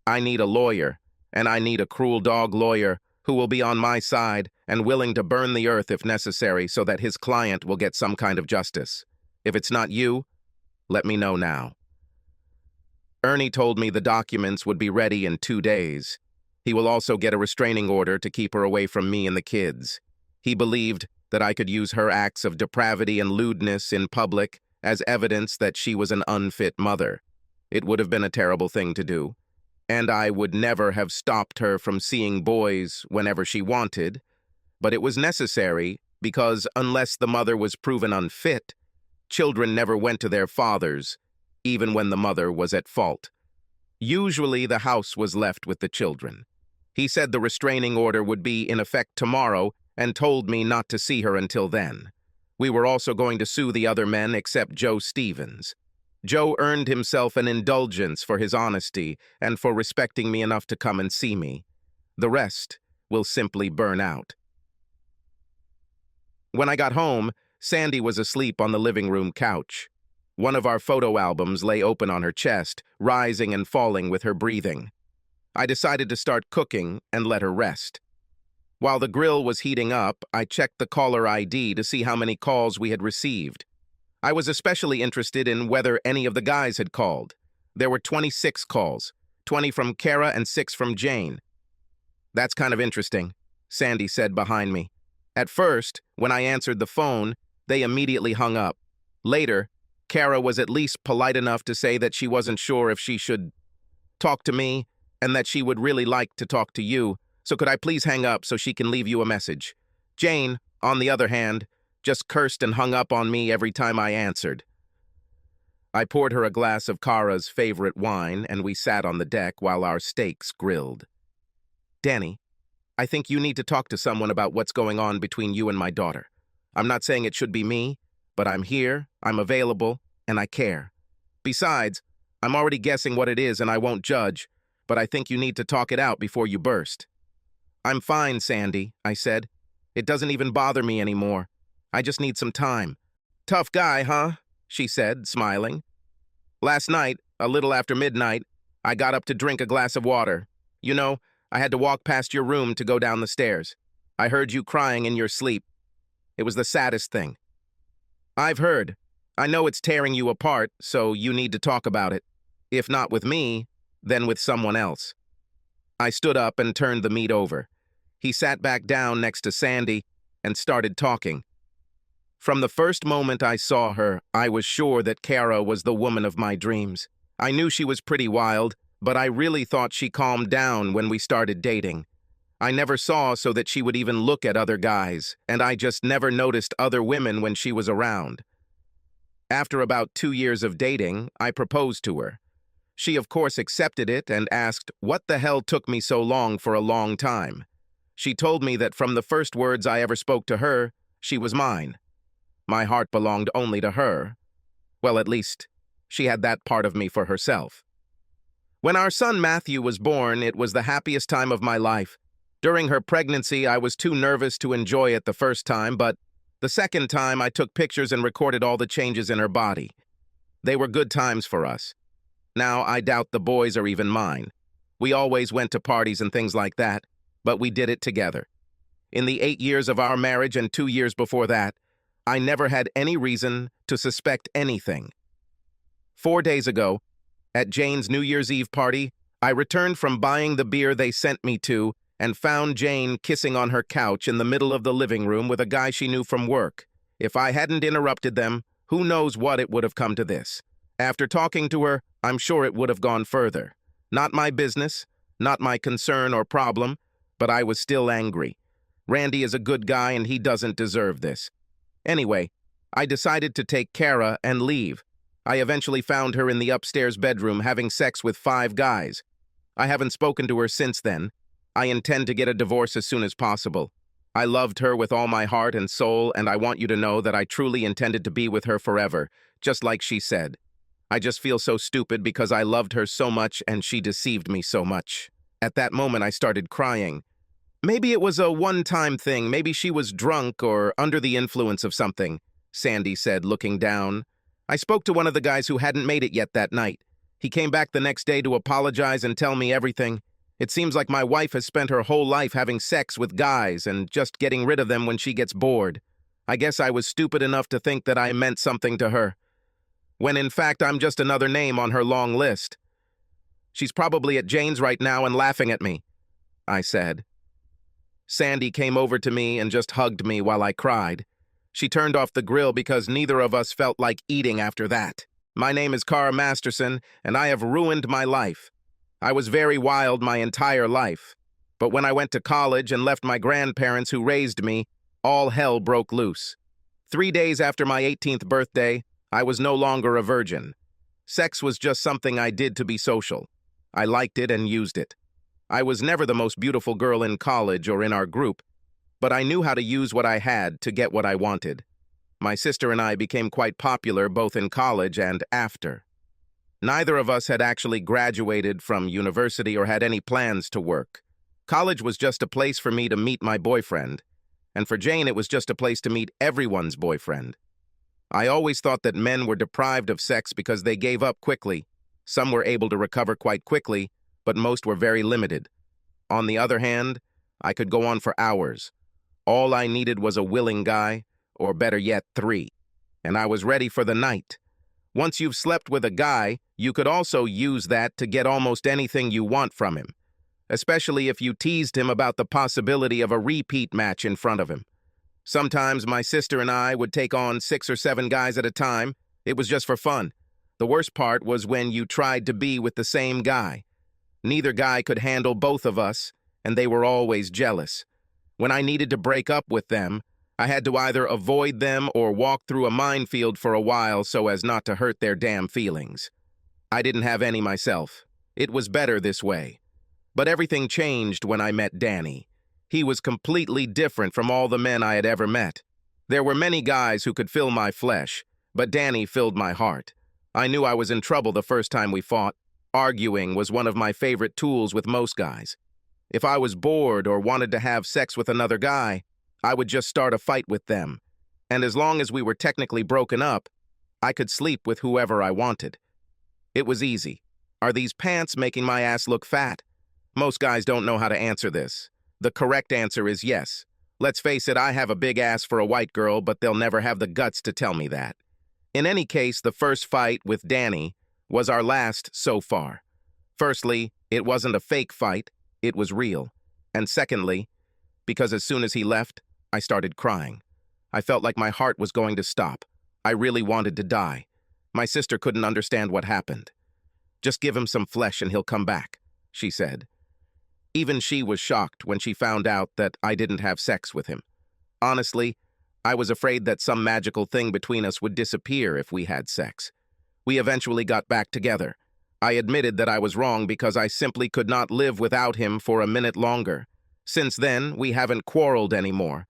I need a lawyer, and I need a cruel dog lawyer who will be on my side and willing to burn the earth if necessary so that his client will get some kind of justice. If it's not you, let me know now. Ernie told me the documents would be ready in 2 days. He will also get a restraining order to keep her away from me and the kids. He believed that I could use her acts of depravity and lewdness in public as evidence that she was an unfit mother. It would have been a terrible thing to do, and I would never have stopped her from seeing boys whenever she wanted, but it was necessary because unless the mother was proven unfit, children never went to their fathers, even when the mother was at fault. Usually the house was left with the children. He said the restraining order would be in effect tomorrow and told me not to see her until then. We were also going to sue the other men except Joe Stevens. Joe earned himself an indulgence for his honesty and for respecting me enough to come and see me. The rest will simply burn out. When I got home, Sandy was asleep on the living room couch. One of our photo albums lay open on her chest, rising and falling with her breathing. I decided to start cooking and let her rest. While the grill was heating up, I checked the caller ID to see how many calls we had received. I was especially interested in whether any of the guys had called. There were 26 calls, 20 from Kara and 6 from Jane. That's kind of interesting, Sandy said behind me. At first, when I answered the phone, they immediately hung up. Later, Kara was at least polite enough to say that she wasn't sure if she should talk to me and that she would really like to talk to you, so could I please hang up so she can leave you a message? Jane, on the other hand, just cursed and hung up on me every time I answered. I poured her a glass of Kara's favorite wine, and we sat on the deck while our steaks grilled. Danny, I think you need to talk to someone about what's going on between you and my daughter. I'm not saying it should be me, but I'm here, I'm available, and I care. Besides, I'm already guessing what it is and I won't judge, but I think you need to talk it out before you burst. I'm fine, Sandy, I said. It doesn't even bother me anymore. I just need some time. Tough guy, huh? She said, smiling. Last night, a little after midnight, I got up to drink a glass of water. You know, I had to walk past your room to go down the stairs. I heard you crying in your sleep. It was the saddest thing. I've heard. I know it's tearing you apart, so you need to talk about it. If not with me, then with someone else. I stood up and turned the meat over. He sat back down next to Sandy and started talking. From the first moment I saw her, I was sure that Kara was the woman of my dreams. I knew she was pretty wild, but I really thought she calmed down when we started dating. I never saw so that she would even look at other guys, and I just never noticed other women when she was around. After about 2 years of dating, I proposed to her. She, of course, accepted it and asked what the hell took me so long for a long time. She told me that from the first words I ever spoke to her, she was mine. My heart belonged only to her. Well, at least, she had that part of me for herself. When our son Matthew was born, it was the happiest time of my life. During her pregnancy, I was too nervous to enjoy it the first time, but The second time, I took pictures and recorded all the changes in her body. They were good times for us. Now, I doubt the boys are even mine. We always went to parties and things like that, but we did it together. In the 8 years of our marriage and 2 years before that, I never had any reason to suspect anything. 4 days ago, at Jane's New Year's Eve party, I returned from buying the beer they sent me to and found Jane kissing on her couch in the middle of the living room with a guy she knew from work. If I hadn't interrupted them, who knows what it would have come to this. After talking to her, I'm sure it would have gone further. Not my business, not my concern or problem, but I was still angry. Randy is a good guy and he doesn't deserve this. Anyway, I decided to take Kara and leave. I eventually found her in the upstairs bedroom having sex with 5 guys. I haven't spoken to her since then. I intend to get a divorce as soon as possible. I loved her with all my heart and soul, and I want you to know that I truly intended to be with her forever, just like she said. I just feel so stupid because I loved her so much and she deceived me so much. At that moment, I started crying. Maybe it was a one-time thing. Maybe she was drunk or under the influence of something, Sandy said, looking down. I spoke to one of the guys who hadn't made it yet that night. He came back the next day to apologize and tell me everything. It seems like my wife has spent her whole life having sex with guys and just getting rid of them when she gets bored. I guess I was stupid enough to think that I meant something to her, when in fact I'm just another name on her long list. She's probably at Jane's right now and laughing at me, I said. Sandy came over to me and just hugged me while I cried. She turned off the grill because neither of us felt like eating after that. My name is Cara Masterson, and I have ruined my life. I was very wild my entire life. But when I went to college and left my grandparents who raised me, all hell broke loose. 3 days after my 18th birthday, I was no longer a virgin. Sex was just something I did to be social. I liked it and used it. I was never the most beautiful girl in college or in our group, but I knew how to use what I had to get what I wanted. My sister and I became quite popular both in college and after. Neither of us had actually graduated from university or had any plans to work. College was just a place for me to meet my boyfriend, and for Jane it was just a place to meet everyone's boyfriend. I always thought that men were deprived of sex because they gave up quickly. Some were able to recover quite quickly, but most were very limited. On the other hand, I could go on for hours. All I needed was a willing guy, or better yet, 3. And I was ready for the night. Once you've slept with a guy, you could also use that to get almost anything you want from him, especially if you teased him about the possibility of a repeat match in front of him. Sometimes my sister and I would take on 6 or 7 guys at a time. It was just for fun. The worst part was when you tried to be with the same guy. Neither guy could handle both of us, and they were always jealous. When I needed to break up with them, I had to either avoid them or walk through a minefield for a while so as not to hurt their damn feelings. I didn't have any myself. It was better this way. But everything changed when I met Danny. He was completely different from all the men I had ever met. There were many guys who could fill my flesh, but Danny filled my heart. I knew I was in trouble the first time we fought. Arguing was one of my favorite tools with most guys. If I was bored or wanted to have sex with another guy, I would just start a fight with them. And as long as we were technically broken up, I could sleep with whoever I wanted. It was easy. Are these pants making my ass look fat? Most guys don't know how to answer this. The correct answer is yes. Let's face it, I have a big ass for a white girl, but they'll never have the guts to tell me that. In any case, the first fight with Danny was our last so far. Firstly, it wasn't a fake fight, it was real. And secondly, because as soon as he left, I started crying. I felt like my heart was going to stop. I really wanted to die. My sister couldn't understand what happened. Just give him some flesh and he'll come back, she said. Even she was shocked when she found out that I didn't have sex with him. Honestly, I was afraid that some magical thing between us would disappear if we had sex. We eventually got back together. I admitted that I was wrong because I simply could not live without him for a minute longer. Since then, we haven't quarreled anymore.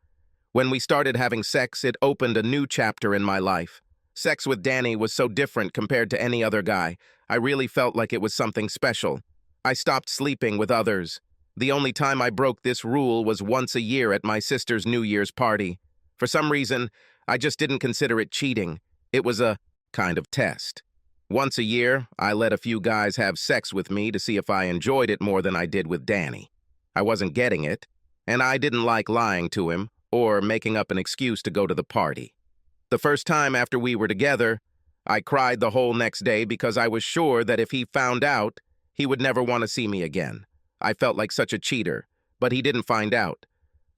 When we started having sex, it opened a new chapter in my life. Sex with Danny was so different compared to any other guy. I really felt like it was something special. I stopped sleeping with others. The only time I broke this rule was once a year at my sister's New Year's party. For some reason, I just didn't consider it cheating. It was a kind of test. Once a year, I let a few guys have sex with me to see if I enjoyed it more than I did with Danny. I wasn't getting it, and I didn't like lying to him or making up an excuse to go to the party. The first time after we were together, I cried the whole next day because I was sure that if he found out, he would never want to see me again. I felt like such a cheater, but he didn't find out.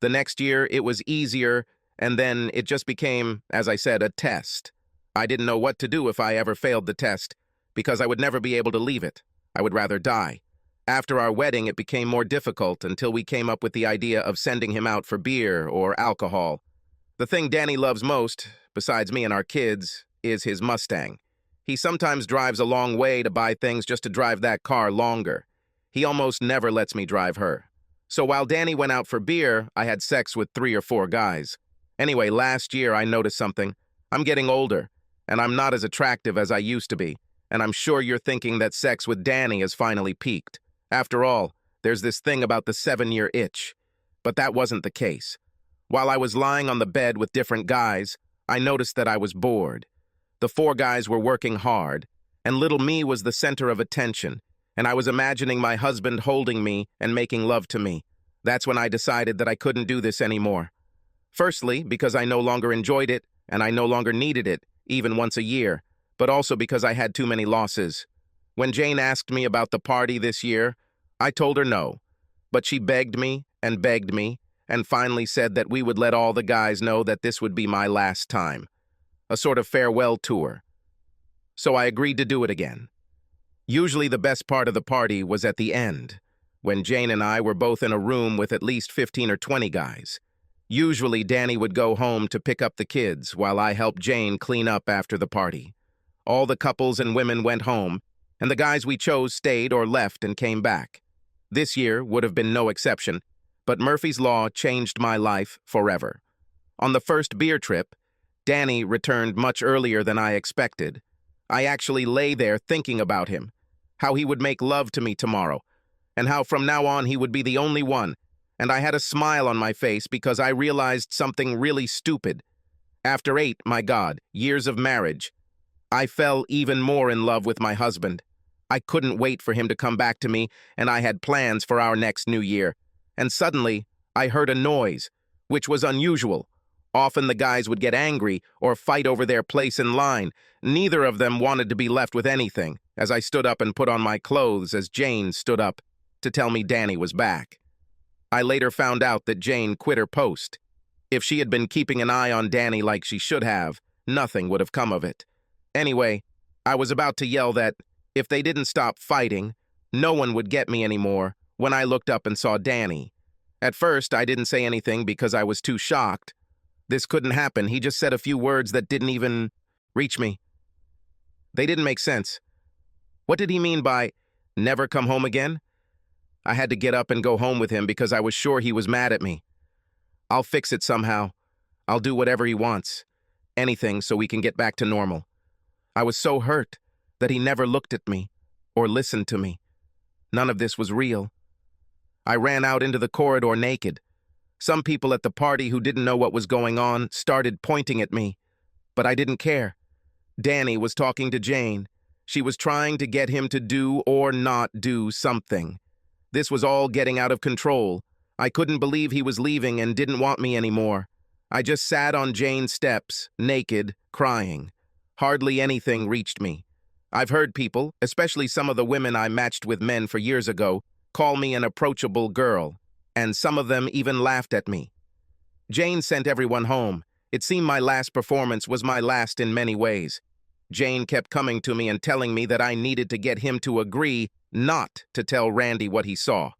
The next year, it was easier, and then it just became, as I said, a test. I didn't know what to do if I ever failed the test, because I would never be able to leave it. I would rather die. After our wedding, it became more difficult until we came up with the idea of sending him out for beer or alcohol. The thing Danny loves most, besides me and our kids, is his Mustang. He sometimes drives a long way to buy things just to drive that car longer. He almost never lets me drive her. So while Danny went out for beer, I had sex with 3 or 4 guys. Anyway, last year I noticed something. I'm getting older, and I'm not as attractive as I used to be, and I'm sure you're thinking that sex with Danny has finally peaked. After all, there's this thing about the 7-year itch. But that wasn't the case. While I was lying on the bed with different guys, I noticed that I was bored. The 4 guys were working hard, and little me was the center of attention, and I was imagining my husband holding me and making love to me. That's when I decided that I couldn't do this anymore. Firstly, because I no longer enjoyed it, and I no longer needed it, even once a year, but also because I had too many losses. When Jane asked me about the party this year, I told her no, but she begged me, and finally said that we would let all the guys know that this would be my last time. A sort of farewell tour. So I agreed to do it again. Usually the best part of the party was at the end, when Jane and I were both in a room with at least 15 or 20 guys. Usually Danny would go home to pick up the kids while I helped Jane clean up after the party. All the couples and women went home, and the guys we chose stayed or left and came back. This year would have been no exception, but Murphy's Law changed my life forever. On the first beer trip, Danny returned much earlier than I expected. I actually lay there thinking about him, how he would make love to me tomorrow, and how from now on he would be the only one, and I had a smile on my face because I realized something really stupid. After 8, my God, years of marriage, I fell even more in love with my husband. I couldn't wait for him to come back to me, and I had plans for our next New Year. And suddenly, I heard a noise, which was unusual. Often the guys would get angry or fight over their place in line. Neither of them wanted to be left with anything, as I stood up and put on my clothes as Jane stood up to tell me Danny was back. I later found out that Jane quit her post. If she had been keeping an eye on Danny like she should have, nothing would have come of it. Anyway, I was about to yell that, if they didn't stop fighting, no one would get me anymore when I looked up and saw Danny. At first, I didn't say anything because I was too shocked. This couldn't happen. He just said a few words that didn't even reach me. They didn't make sense. What did he mean by never come home again? I had to get up and go home with him because I was sure he was mad at me. I'll fix it somehow. I'll do whatever he wants. Anything so we can get back to normal. I was so hurt that he never looked at me or listened to me. None of this was real. I ran out into the corridor naked. Some people at the party who didn't know what was going on started pointing at me, but I didn't care. Danny was talking to Jane. She was trying to get him to do or not do something. This was all getting out of control. I couldn't believe he was leaving and didn't want me anymore. I just sat on Jane's steps, naked, crying. Hardly anything reached me. I've heard people, especially some of the women I matched with men for years ago, call me an approachable girl, and some of them even laughed at me. Jane sent everyone home. It seemed my last performance was my last in many ways. Jane kept coming to me and telling me that I needed to get him to agree not to tell Randy what he saw.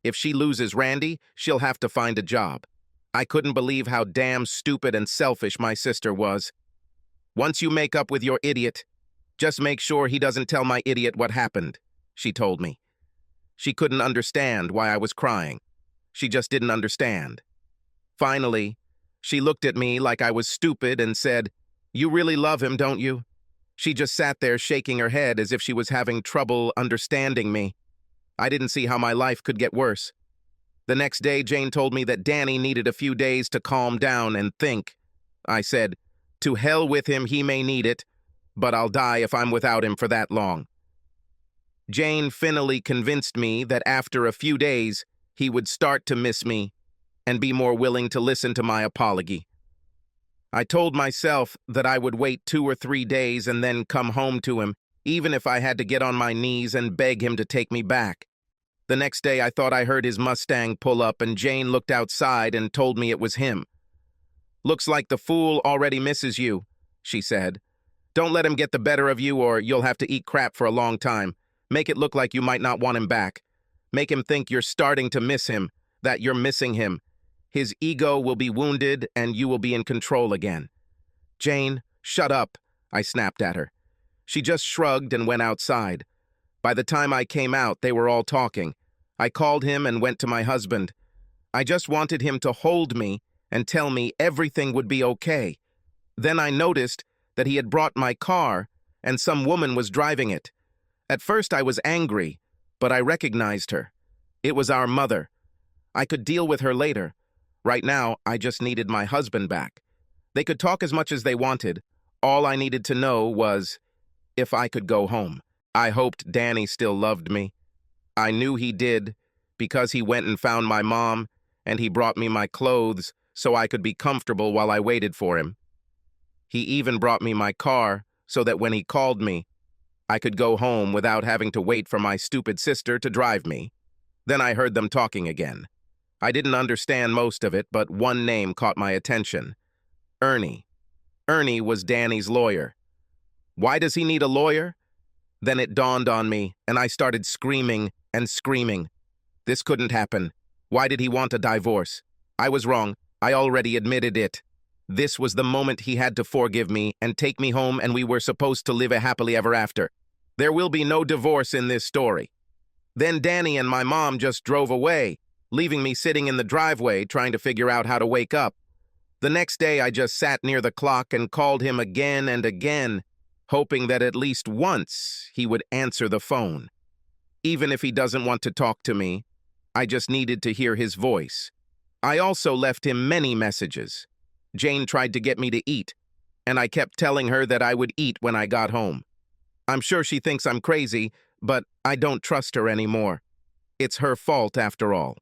If she loses Randy, she'll have to find a job. I couldn't believe how damn stupid and selfish my sister was. Once you make up with your idiot, just make sure he doesn't tell my idiot what happened, she told me. She couldn't understand why I was crying. She just didn't understand. Finally, she looked at me like I was stupid and said, "You really love him, don't you?" She just sat there shaking her head as if she was having trouble understanding me. I didn't see how my life could get worse. The next day, Jane told me that Danny needed a few days to calm down and think. I said. To hell with him, he may need it, but I'll die if I'm without him for that long. Jane finally convinced me that after a few days, he would start to miss me and be more willing to listen to my apology. I told myself that I would wait 2 or 3 days and then come home to him, even if I had to get on my knees and beg him to take me back. The next day, I thought I heard his Mustang pull up, and Jane looked outside and told me it was him. "Looks like the fool already misses you," she said. "Don't let him get the better of you or you'll have to eat crap for a long time. Make it look like you might not want him back. Make him think you're starting to miss him, that you're missing him. His ego will be wounded and you will be in control again." "Jane, shut up," I snapped at her. She just shrugged and went outside. By the time I came out, they were all talking. I called him and went to my husband. I just wanted him to hold me and tell me everything would be okay. Then I noticed that he had brought my car and some woman was driving it. At first I was angry, but I recognized her. It was our mother. I could deal with her later. Right now, I just needed my husband back. They could talk as much as they wanted. All I needed to know was if I could go home. I hoped Danny still loved me. I knew he did, because he went and found my mom, and he brought me my clothes so I could be comfortable while I waited for him. He even brought me my car so that when he called me, I could go home without having to wait for my stupid sister to drive me. Then I heard them talking again. I didn't understand most of it, but one name caught my attention. Ernie. Ernie was Danny's lawyer. Why does he need a lawyer? Then it dawned on me, and I started screaming and screaming. This couldn't happen. Why did he want a divorce? I was wrong. I already admitted it. This was the moment he had to forgive me and take me home, and we were supposed to live a happily ever after. There will be no divorce in this story. Then Danny and my mom just drove away, leaving me sitting in the driveway trying to figure out how to wake up. The next day, I just sat near the clock and called him again and again, hoping that at least once he would answer the phone. Even if he doesn't want to talk to me, I just needed to hear his voice. I also left him many messages. Jane tried to get me to eat, and I kept telling her that I would eat when I got home. I'm sure she thinks I'm crazy, but I don't trust her anymore. It's her fault after all.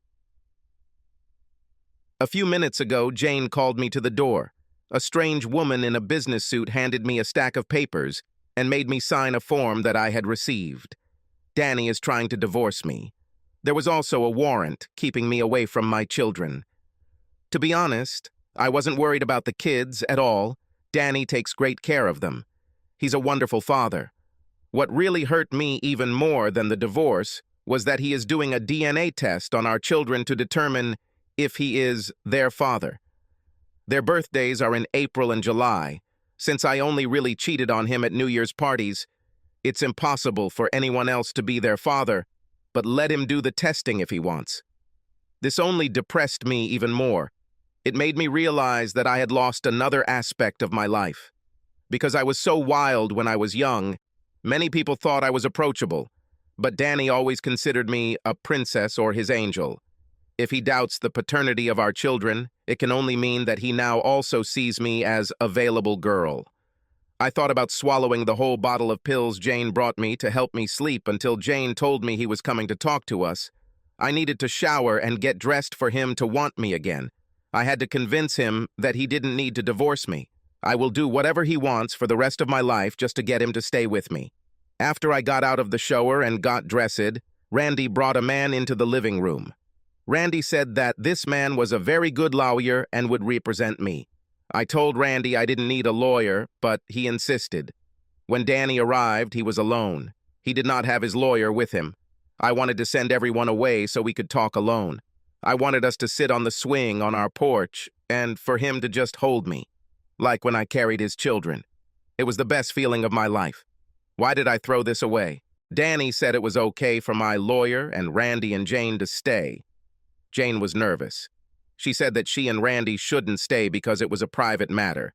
A few minutes ago, Jane called me to the door. A strange woman in a business suit handed me a stack of papers and made me sign a form that I had received. Danny is trying to divorce me. There was also a warrant keeping me away from my children. To be honest, I wasn't worried about the kids at all. Danny takes great care of them. He's a wonderful father. What really hurt me even more than the divorce was that he is doing a DNA test on our children to determine if he is their father. Their birthdays are in April and July. Since I only really cheated on him at New Year's parties, it's impossible for anyone else to be their father, but let him do the testing if he wants. This only depressed me even more. It made me realize that I had lost another aspect of my life. Because I was so wild when I was young, many people thought I was approachable, but Danny always considered me a princess or his angel. If he doubts the paternity of our children, it can only mean that he now also sees me as available girl. I thought about swallowing the whole bottle of pills Jane brought me to help me sleep until Jane told me he was coming to talk to us. I needed to shower and get dressed for him to want me again. I had to convince him that he didn't need to divorce me. I will do whatever he wants for the rest of my life just to get him to stay with me. After I got out of the shower and got dressed, Randy brought a man into the living room. Randy said that this man was a very good lawyer and would represent me. I told Randy I didn't need a lawyer, but he insisted. When Danny arrived, he was alone. He did not have his lawyer with him. I wanted to send everyone away so we could talk alone. I wanted us to sit on the swing on our porch and for him to just hold me, like when I carried his children. It was the best feeling of my life. Why did I throw this away? Danny said it was okay for my lawyer and Randy and Jane to stay. Jane was nervous. She said that she and Randy shouldn't stay because it was a private matter.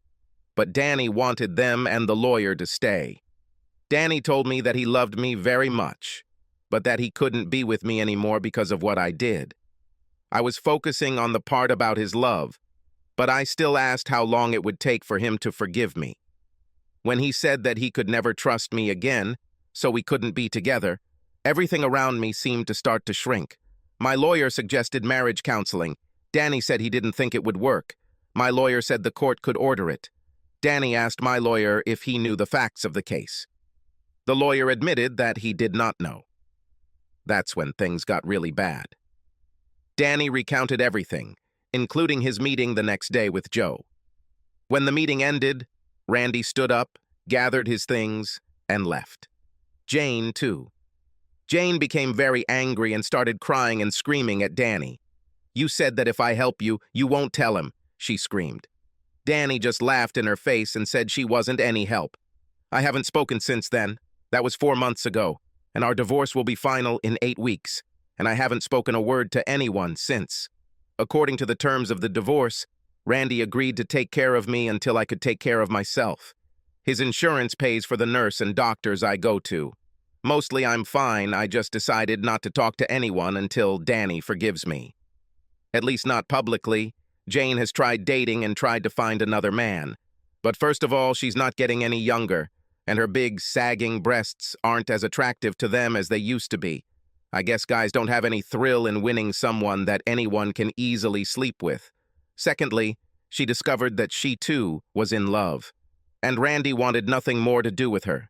But Danny wanted them and the lawyer to stay. Danny told me that he loved me very much, but that he couldn't be with me anymore because of what I did. I was focusing on the part about his love, but I still asked how long it would take for him to forgive me. When he said that he could never trust me again, so we couldn't be together, everything around me seemed to start to shrink. My lawyer suggested marriage counseling. Danny said he didn't think it would work. My lawyer said the court could order it. Danny asked my lawyer if he knew the facts of the case. The lawyer admitted that he did not know. That's when things got really bad. Danny recounted everything, including his meeting the next day with Joe. When the meeting ended, Randy stood up, gathered his things, and left. Jane, too. Jane became very angry and started crying and screaming at Danny. "You said that if I help you, you won't tell him," she screamed. Danny just laughed in her face and said she wasn't any help. "I haven't spoken since then. That was 4 months ago, and our divorce will be final in 8 weeks, and I haven't spoken a word to anyone since." According to the terms of the divorce, Randy agreed to take care of me until I could take care of myself. His insurance pays for the nurse and doctors I go to. Mostly I'm fine, I just decided not to talk to anyone until Danny forgives me. At least not publicly. Jane has tried dating and tried to find another man. But first of all, she's not getting any younger, and her big, sagging breasts aren't as attractive to them as they used to be. I guess guys don't have any thrill in winning someone that anyone can easily sleep with. Secondly, she discovered that she too was in love, and Randy wanted nothing more to do with her.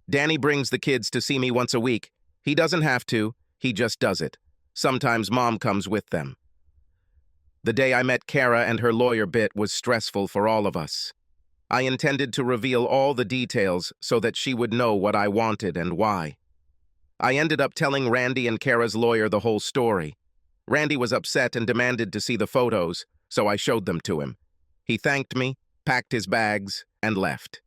Danny brings the kids to see me once a week. He doesn't have to, he just does it. Sometimes Mom comes with them. The day I met Kara and her lawyer bit was stressful for all of us. I intended to reveal all the details so that she would know what I wanted and why. I ended up telling Randy and Kara's lawyer the whole story. Randy was upset and demanded to see the photos, so I showed them to him. He thanked me, packed his bags, and left.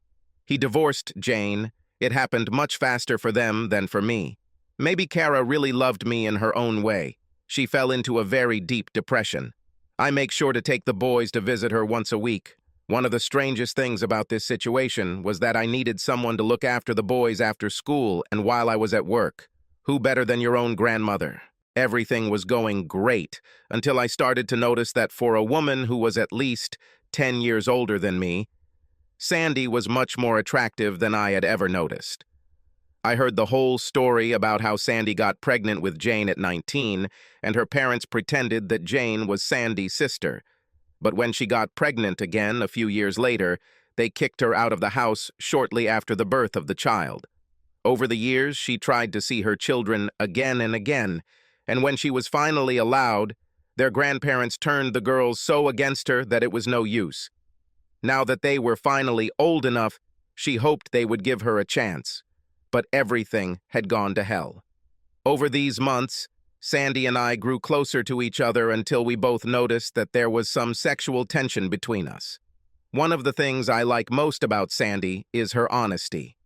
He divorced Jane. It happened much faster for them than for me. Maybe Kara really loved me in her own way. She fell into a very deep depression. I make sure to take the boys to visit her once a week. One of the strangest things about this situation was that I needed someone to look after the boys after school and while I was at work. Who better than your own grandmother? Everything was going great until I started to notice that for a woman who was at least 10 years older than me, Sandy was much more attractive than I had ever noticed. I heard the whole story about how Sandy got pregnant with Jane at 19, and her parents pretended that Jane was Sandy's sister. But when she got pregnant again a few years later, they kicked her out of the house shortly after the birth of the child. Over the years, she tried to see her children again and again, and when she was finally allowed, their grandparents turned the girls so against her that it was no use. Now that they were finally old enough, she hoped they would give her a chance. But everything had gone to hell. Over these months, Sandy and I grew closer to each other until we both noticed that there was some sexual tension between us. One of the things I like most about Sandy is her honesty.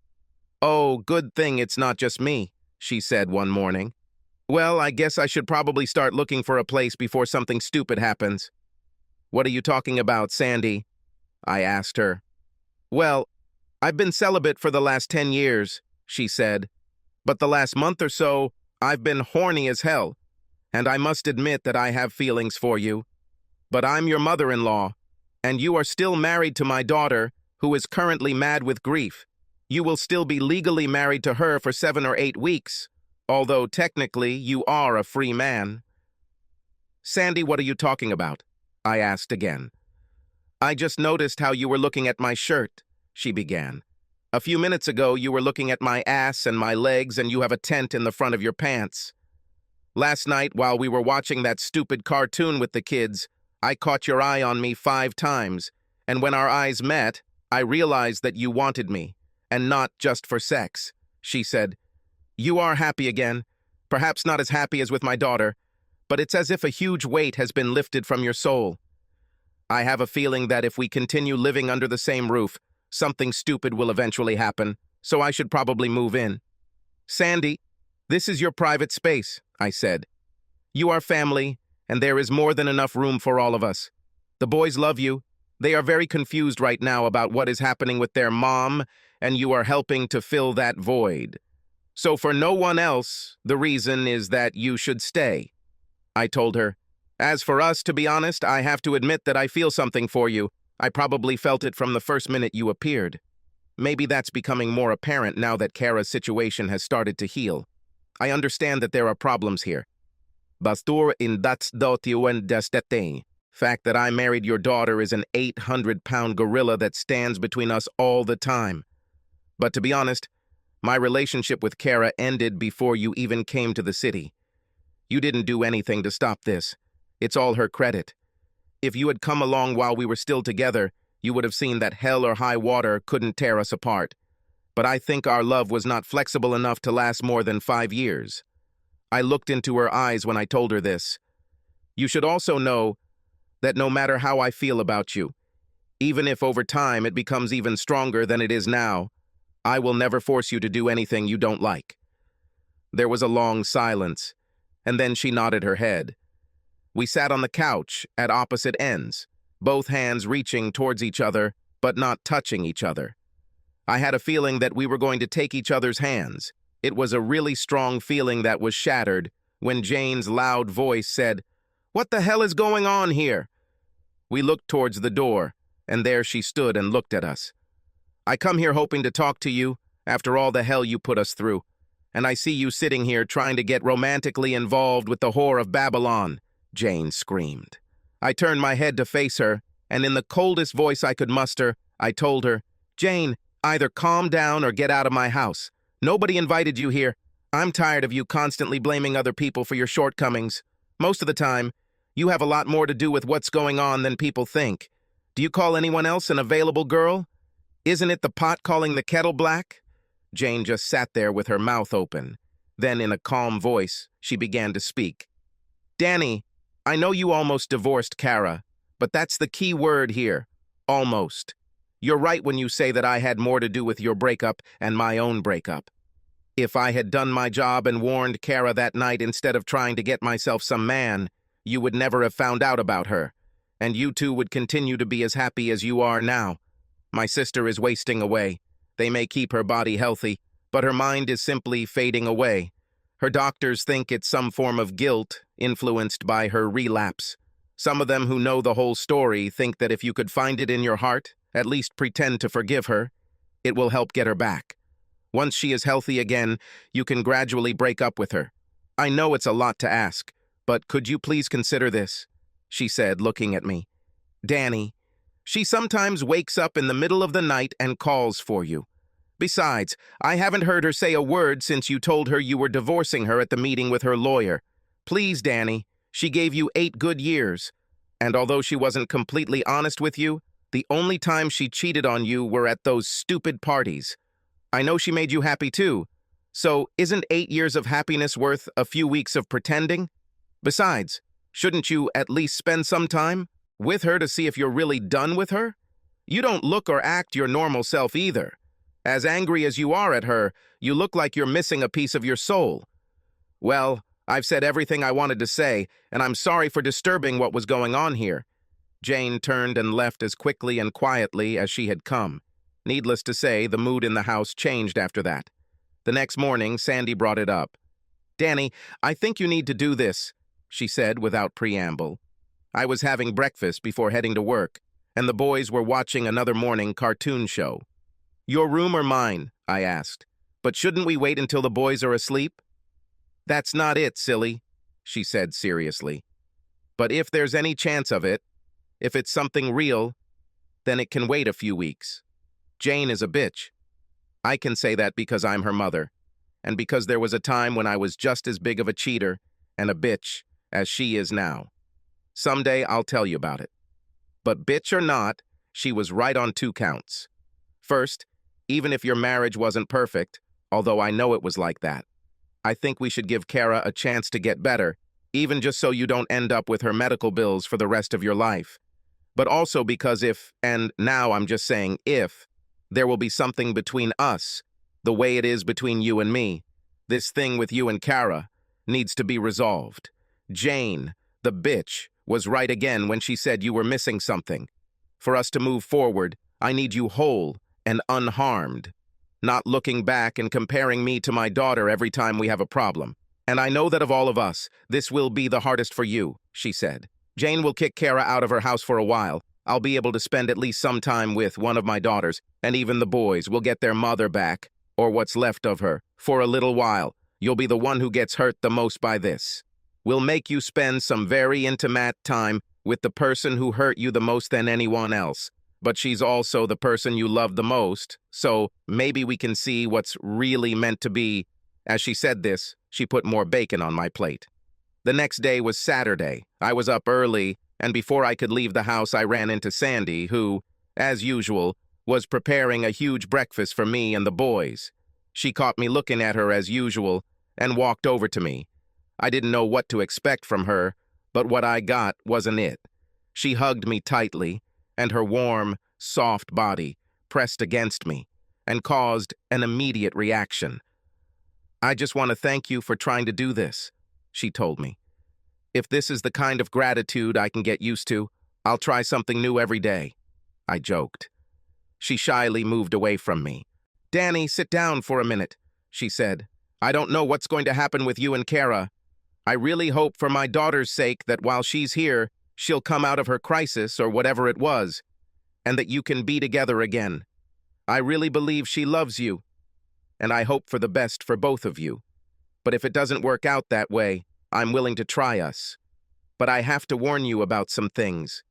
"Oh, good thing it's not just me," she said one morning. "Well, I guess I should probably start looking for a place before something stupid happens." "What are you talking about, Sandy?" I asked her. "Well, I've been celibate for the last 10 years, she said. "But the last month or so, I've been horny as hell. And I must admit that I have feelings for you. But I'm your mother-in-law, and you are still married to my daughter, who is currently mad with grief. You will still be legally married to her for 7 or 8 weeks, although technically you are a free man." "Sandy, what are you talking about?" I asked again. "I just noticed how you were looking at my shirt," she began. "A few minutes ago, you were looking at my ass and my legs, and you have a tent in the front of your pants. Last night, while we were watching that stupid cartoon with the kids, I caught your eye on me 5 times, and when our eyes met, I realized that you wanted me, and not just for sex," she said. "You are happy again, perhaps not as happy as with my daughter, but it's as if a huge weight has been lifted from your soul. I have a feeling that if we continue living under the same roof, something stupid will eventually happen, so I should probably move in." "Sandy, this is your private space," I said. "You are family, and there is more than enough room for all of us. The boys love you. They are very confused right now about what is happening with their mom, and you are helping to fill that void. So for no one else, the reason is that you should stay." I told her, As for us, to be honest, I have to admit that I feel something for you. I probably felt it from the first minute you appeared. Maybe that's becoming more apparent now that Kara's situation has started to heal. I understand that there are problems here. Bastur in that's dotuen destete. Fact that I married your daughter is an 800-pound gorilla that stands between us all the time. But to be honest, my relationship with Kara ended before you even came to the city. You didn't do anything to stop this. It's all her credit. If you had come along while we were still together, you would have seen that hell or high water couldn't tear us apart. But I think our love was not flexible enough to last more than 5 years. I looked into her eyes when I told her this. You should also know that no matter how I feel about you, even if over time it becomes even stronger than it is now, I will never force you to do anything you don't like. There was a long silence, and then she nodded her head. We sat on the couch at opposite ends, both hands reaching towards each other, but not touching each other. I had a feeling that we were going to take each other's hands. It was a really strong feeling that was shattered when Jane's loud voice said, "What the hell is going on here?" We looked towards the door, and there she stood and looked at us. I come here hoping to talk to you after all the hell you put us through, and I see you sitting here trying to get romantically involved with the whore of Babylon, Jane screamed. I turned my head to face her, and in the coldest voice I could muster, I told her, "Jane, either calm down or get out of my house. Nobody invited you here. I'm tired of you constantly blaming other people for your shortcomings. Most of the time, you have a lot more to do with what's going on than people think. Do you call anyone else an available girl? Isn't it the pot calling the kettle black?" Jane just sat there with her mouth open. Then, in a calm voice, she began to speak. "Danny, I know you almost divorced Kara, but that's the key word here. Almost. You're right when you say that I had more to do with your breakup and my own breakup. If I had done my job and warned Kara that night instead of trying to get myself some man, you would never have found out about her, and you two would continue to be as happy as you are now. My sister is wasting away. They may keep her body healthy, but her mind is simply fading away. Her doctors think it's some form of guilt influenced by her relapse. Some of them who know the whole story think that if you could find it in your heart, at least pretend to forgive her, it will help get her back. Once she is healthy again, you can gradually break up with her. I know it's a lot to ask, but could you please consider this?" she said, looking at me. "Danny, she sometimes wakes up in the middle of the night and calls for you. Besides, I haven't heard her say a word since you told her you were divorcing her at the meeting with her lawyer. Please, Danny, she gave you 8 good years. And although she wasn't completely honest with you, the only time she cheated on you were at those stupid parties. I know she made you happy too. So isn't 8 years of happiness worth a few weeks of pretending? Besides, shouldn't you at least spend some time with her to see if you're really done with her? You don't look or act your normal self either. As angry as you are at her, you look like you're missing a piece of your soul." Well, I've said everything I wanted to say, and I'm sorry for disturbing what was going on here. Jane turned and left as quickly and quietly as she had come. Needless to say, the mood in the house changed after that. The next morning, Sandy brought it up. "Danny, I think you need to do this," she said without preamble. I was having breakfast before heading to work, and the boys were watching another morning cartoon show. "Your room or mine?" I asked. "But shouldn't we wait until the boys are asleep?" "That's not it, silly," she said seriously. "But if there's any chance of it, if it's something real, then it can wait a few weeks. Jane is a bitch. I can say that because I'm her mother, and because there was a time when I was just as big of a cheater and a bitch as she is now. Someday I'll tell you about it. But bitch or not, she was right on 2 counts. First, even if your marriage wasn't perfect, although I know it was like that, I think we should give Kara a chance to get better, even just so you don't end up with her medical bills for the rest of your life. But also because if, and now I'm just saying if, there will be something between us, the way it is between you and me, this thing with you and Kara needs to be resolved. Jane, the bitch, was right again when she said you were missing something. For us to move forward, I need you whole and unharmed, not looking back and comparing me to my daughter every time we have a problem. And I know that of all of us, this will be the hardest for you, she said. Jane will kick Kara out of her house for a while. I'll be able to spend at least some time with one of my daughters, and even the boys will get their mother back, or what's left of her, for a little while. You'll be the one who gets hurt the most by this. We'll make you spend some very intimate time with the person who hurt you the most than anyone else. But she's also the person you love the most, so maybe we can see what's really meant to be. As she said this, she put more bacon on my plate. The next day was Saturday. I was up early, and before I could leave the house, I ran into Sandy, who, as usual, was preparing a huge breakfast for me and the boys. She caught me looking at her as usual and walked over to me. I didn't know what to expect from her, but what I got wasn't it. She hugged me tightly, and her warm, soft body pressed against me and caused an immediate reaction. "I just want to thank you for trying to do this," she told me. "If this is the kind of gratitude I can get used to, I'll try something new every day," I joked. She shyly moved away from me. "Danny, sit down for a minute," she said. "I don't know what's going to happen with you and Kara. I really hope for my daughter's sake that while she's here, she'll come out of her crisis or whatever it was, and that you can be together again. I really believe she loves you, and I hope for the best for both of you. But if it doesn't work out that way, I'm willing to try us. But I have to warn you about some things.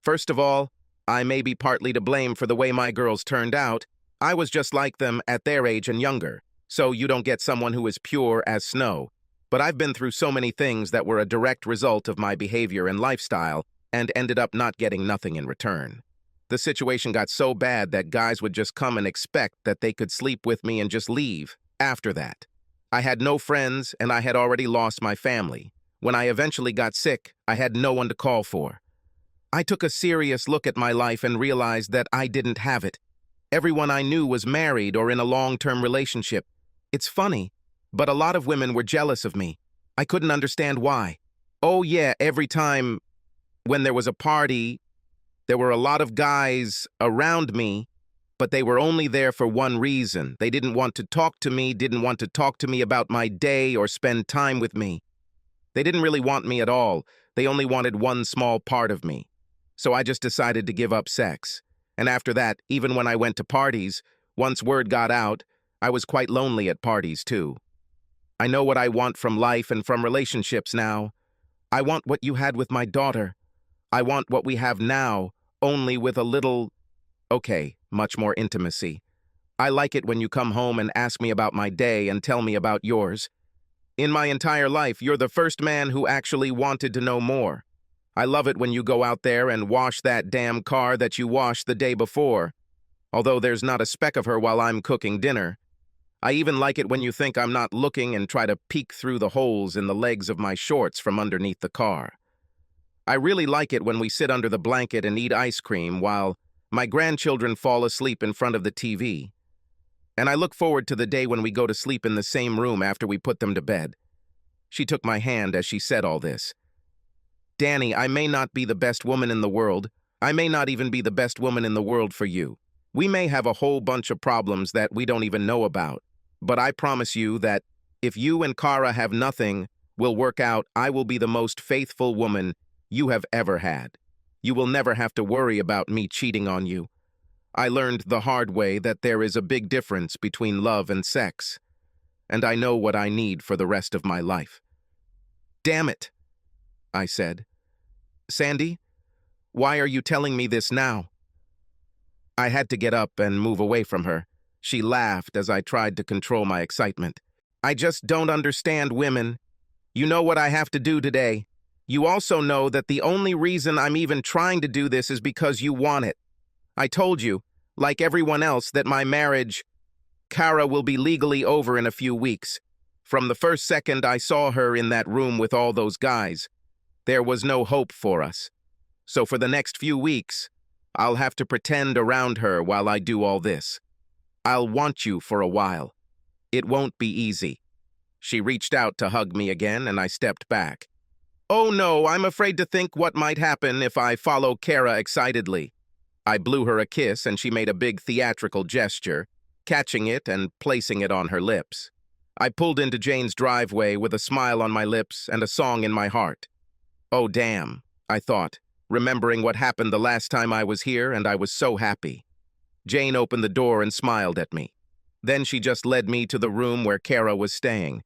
First of all, I may be partly to blame for the way my girls turned out. I was just like them at their age and younger, so you don't get someone who is pure as snow. But I've been through so many things that were a direct result of my behavior and lifestyle and ended up not getting nothing in return. The situation got so bad that guys would just come and expect that they could sleep with me and just leave after that. I had no friends, and I had already lost my family. When I eventually got sick, I had no one to call for. I took a serious look at my life and realized that I didn't have it. Everyone I knew was married or in a long-term relationship. It's funny, but a lot of women were jealous of me. I couldn't understand why. Oh yeah, every time when there was a party, there were a lot of guys around me, but they were only there for one reason. They didn't want to talk to me, didn't want to talk to me about my day or spend time with me. They didn't really want me at all. They only wanted one small part of me. So I just decided to give up sex. And after that, even when I went to parties, once word got out, I was quite lonely at parties too. I know what I want from life and from relationships now. I want what you had with my daughter. I want what we have now, only with a little, much more intimacy. I like it when you come home and ask me about my day and tell me about yours. In my entire life, you're the first man who actually wanted to know more. I love it when you go out there and wash that damn car that you washed the day before, although there's not a speck of her while I'm cooking dinner. I even like it when you think I'm not looking and try to peek through the holes in the legs of my shorts from underneath the car. I really like it when we sit under the blanket and eat ice cream while my grandchildren fall asleep in front of the TV. And I look forward to the day when we go to sleep in the same room after we put them to bed. She took my hand as she said all this. "Danny, I may not be the best woman in the world. I may not even be the best woman in the world for you. We may have a whole bunch of problems that we don't even know about. But I promise you that if you and Kara have nothing, will work out, I will be the most faithful woman you have ever had. You will never have to worry about me cheating on you. I learned the hard way that there is a big difference between love and sex, and I know what I need for the rest of my life." "Damn it," I said. "Sandy, why are you telling me this now?" I had to get up and move away from her. She laughed as I tried to control my excitement. "I just don't understand women. You know what I have to do today. You also know that the only reason I'm even trying to do this is because you want it. I told you, like everyone else, that my marriage, Kara, will be legally over in a few weeks. From the first second I saw her in that room with all those guys, there was no hope for us. So for the next few weeks, I'll have to pretend around her while I do all this. I'll want you for a while. It won't be easy." She reached out to hug me again, and I stepped back. "Oh no, I'm afraid to think what might happen if I follow Kara excitedly." I blew her a kiss, and she made a big theatrical gesture, catching it and placing it on her lips. I pulled into Jane's driveway with a smile on my lips and a song in my heart. Oh, damn, I thought, remembering what happened the last time I was here, and I was so happy. Jane opened the door and smiled at me. Then she just led me to the room where Kara was staying.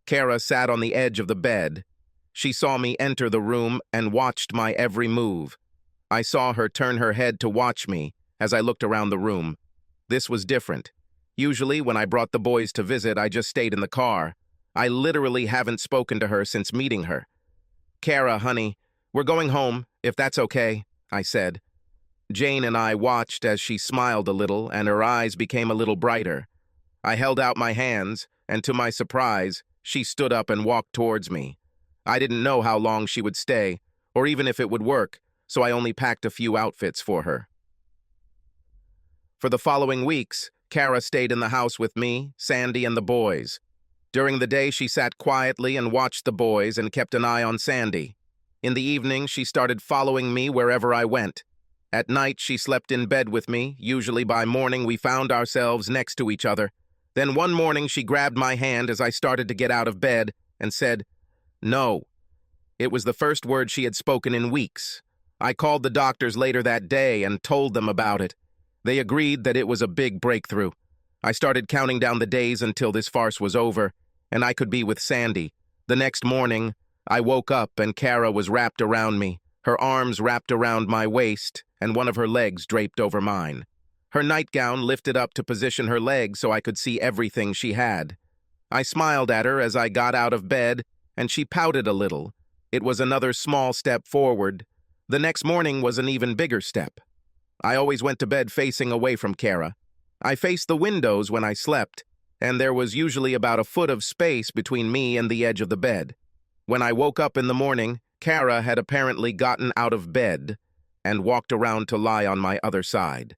Kara sat on the edge of the bed. She saw me enter the room and watched my every move. I saw her turn her head to watch me as I looked around the room. This was different. Usually, when I brought the boys to visit, I just stayed in the car. I literally haven't spoken to her since meeting her. "Kara, honey, we're going home, if that's okay," I said. Jane and I watched as she smiled a little and her eyes became a little brighter. I held out my hands, and to my surprise, she stood up and walked towards me. I didn't know how long she would stay, or even if it would work, so I only packed a few outfits for her. For the following weeks, Kara stayed in the house with me, Sandy, and the boys. During the day, she sat quietly and watched the boys and kept an eye on Sandy. In the evening, she started following me wherever I went. At night, she slept in bed with me. Usually by morning, we found ourselves next to each other. Then one morning, she grabbed my hand as I started to get out of bed and said, "No." It was the first word she had spoken in weeks. I called the doctors later that day and told them about it. They agreed that it was a big breakthrough. I started counting down the days until this farce was over, and I could be with Sandy. The next morning, I woke up and Kara was wrapped around me, her arms wrapped around my waist, and one of her legs draped over mine. Her nightgown lifted up to position her legs so I could see everything she had. I smiled at her as I got out of bed, and she pouted a little. It was another small step forward. The next morning was an even bigger step. I always went to bed facing away from Kara. I faced the windows when I slept, and there was usually about a foot of space between me and the edge of the bed. When I woke up in the morning, Kara had apparently gotten out of bed and walked around to lie on my other side.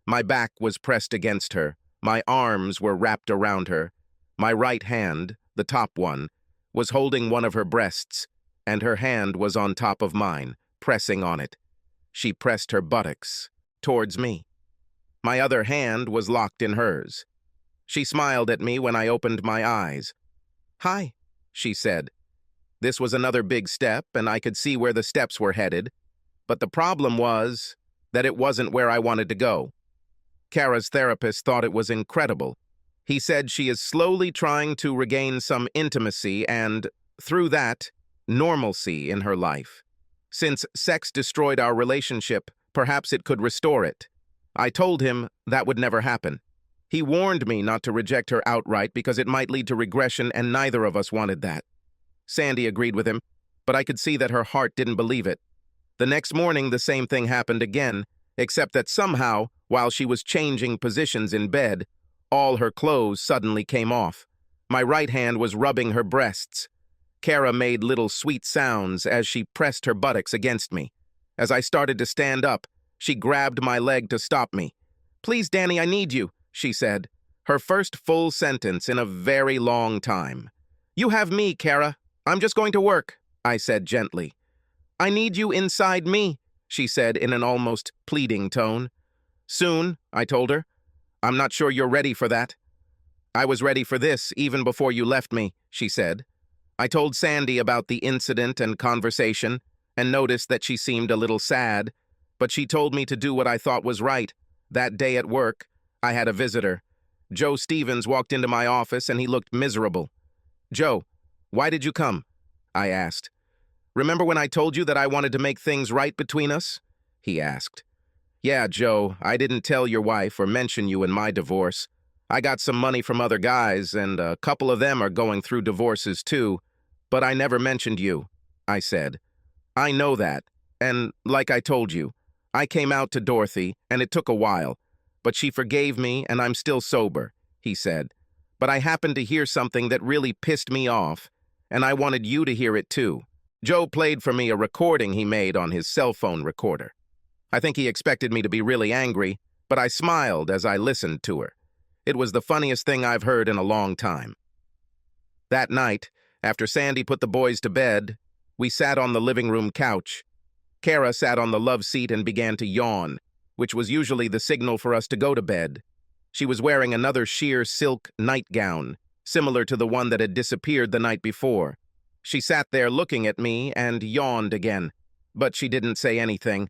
My back was pressed against her. My arms were wrapped around her. My right hand, the top one, was holding one of her breasts, and her hand was on top of mine, pressing on it. She pressed her buttocks towards me. My other hand was locked in hers. She smiled at me when I opened my eyes. "Hi," she said. This was another big step, and I could see where the steps were headed, but the problem was that it wasn't where I wanted to go. Kara's therapist thought it was incredible. He said she is slowly trying to regain some intimacy and, through that, normalcy in her life. Since sex destroyed our relationship, perhaps it could restore it. I told him that would never happen. He warned me not to reject her outright because it might lead to regression, and neither of us wanted that. Sandy agreed with him, but I could see that her heart didn't believe it. The next morning, the same thing happened again, except that somehow, while she was changing positions in bed, all her clothes suddenly came off. My right hand was rubbing her breasts. Kara made little sweet sounds as she pressed her buttocks against me. As I started to stand up, she grabbed my leg to stop me. "Please, Danny, I need you," she said. Her first full sentence in a very long time. "You have me, Kara. I'm just going to work," I said gently. "I need you inside me," she said in an almost pleading tone. "Soon," I told her. "I'm not sure you're ready for that." "I was ready for this even before you left me," she said. I told Sandy about the incident and conversation and noticed that she seemed a little sad, but she told me to do what I thought was right. That day at work, I had a visitor. Joe Stevens walked into my office and he looked miserable. "Joe, why did you come?" I asked. "Remember when I told you that I wanted to make things right between us?" he asked. "Yeah, Joe, I didn't tell your wife or mention you in my divorce. I got some money from other guys, and a couple of them are going through divorces too, but I never mentioned you," I said. "I know that, and like I told you, I came out to Dorothy, and it took a while, but she forgave me, and I'm still sober," he said. "But I happened to hear something that really pissed me off, and I wanted you to hear it too." Joe played for me a recording he made on his cell phone recorder. I think he expected me to be really angry, but I smiled as I listened to her. It was the funniest thing I've heard in a long time. That night, after Sandy put the boys to bed, we sat on the living room couch. Kara sat on the love seat and began to yawn, which was usually the signal for us to go to bed. She was wearing another sheer silk nightgown, similar to the one that had disappeared the night before. She sat there looking at me and yawned again, but she didn't say anything.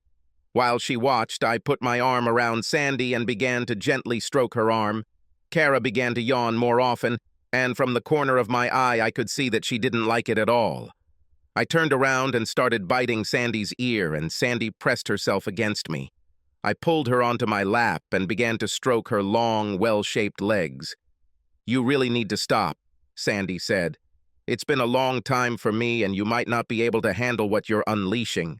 While she watched, I put my arm around Sandy and began to gently stroke her arm. Kara began to yawn more often, and from the corner of my eye I could see that she didn't like it at all. I turned around and started biting Sandy's ear, and Sandy pressed herself against me. I pulled her onto my lap and began to stroke her long, well-shaped legs. "You really need to stop," Sandy said. "It's been a long time for me, and you might not be able to handle what you're unleashing.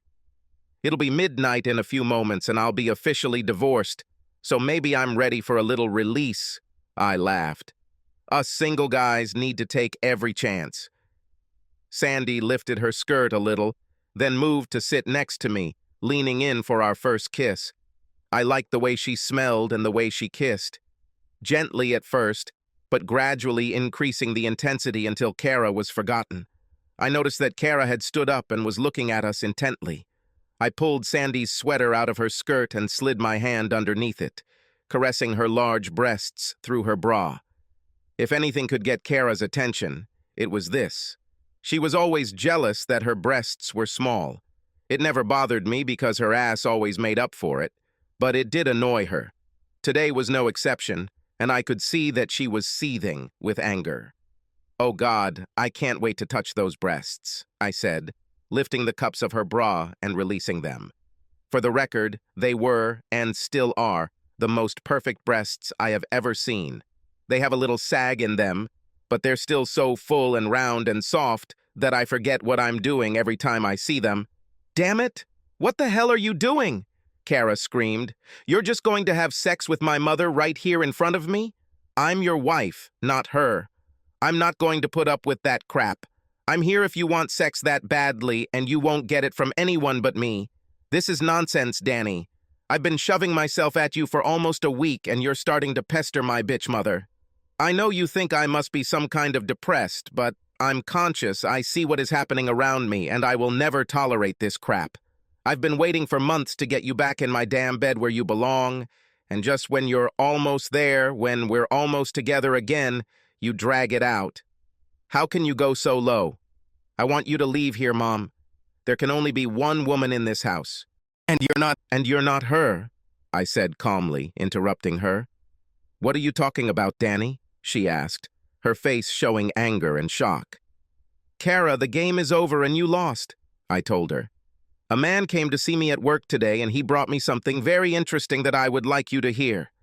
It'll be midnight in a few moments, and I'll be officially divorced, so maybe I'm ready for a little release." I laughed. "Us single guys need to take every chance." Sandy lifted her skirt a little, then moved to sit next to me, leaning in for our first kiss. I liked the way she smelled and the way she kissed. Gently at first, but gradually increasing the intensity until Kara was forgotten. I noticed that Kara had stood up and was looking at us intently. I pulled Sandy's sweater out of her skirt and slid my hand underneath it, caressing her large breasts through her bra. If anything could get Kara's attention, it was this. She was always jealous that her breasts were small. It never bothered me because her ass always made up for it, but it did annoy her. Today was no exception, and I could see that she was seething with anger. "Oh God, I can't wait to touch those breasts," I said, lifting the cups of her bra and releasing them. For the record, they were, and still are, the most perfect breasts I have ever seen. They have a little sag in them, but they're still so full and round and soft that I forget what I'm doing every time I see them. "Damn it! What the hell are you doing?" Kara screamed. "You're just going to have sex with my mother right here in front of me? I'm your wife, not her. I'm not going to put up with that crap. I'm here if you want sex that badly, and you won't get it from anyone but me. This is nonsense, Danny. I've been shoving myself at you for almost a week, and you're starting to pester my bitch mother. I know you think I must be some kind of depressed, but I'm conscious. I see what is happening around me, and I will never tolerate this crap. I've been waiting for months to get you back in my damn bed where you belong, and just when you're almost there, when we're almost together again, you drag it out. How can you go so low? I want you to leave here, Mom. There can only be one woman in this house. And you're not her," I said calmly, interrupting her. "What are you talking about, Danny?" she asked, her face showing anger and shock. "Kara, the game is over and you lost," I told her. "A man came to see me at work today and he brought me something very interesting that I would like you to hear."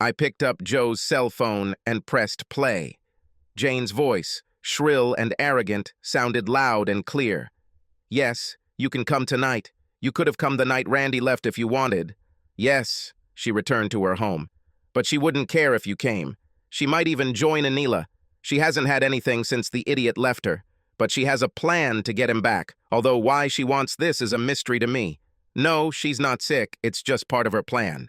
I picked up Joe's cell phone and pressed play. Jane's voice, shrill and arrogant, sounded loud and clear. "Yes, you can come tonight. You could have come the night Randy left if you wanted." "Yes," she returned to her home. "But she wouldn't care if you came. She might even join Anila. She hasn't had anything since the idiot left her. But she has a plan to get him back, although why she wants this is a mystery to me. No, she's not sick, it's just part of her plan.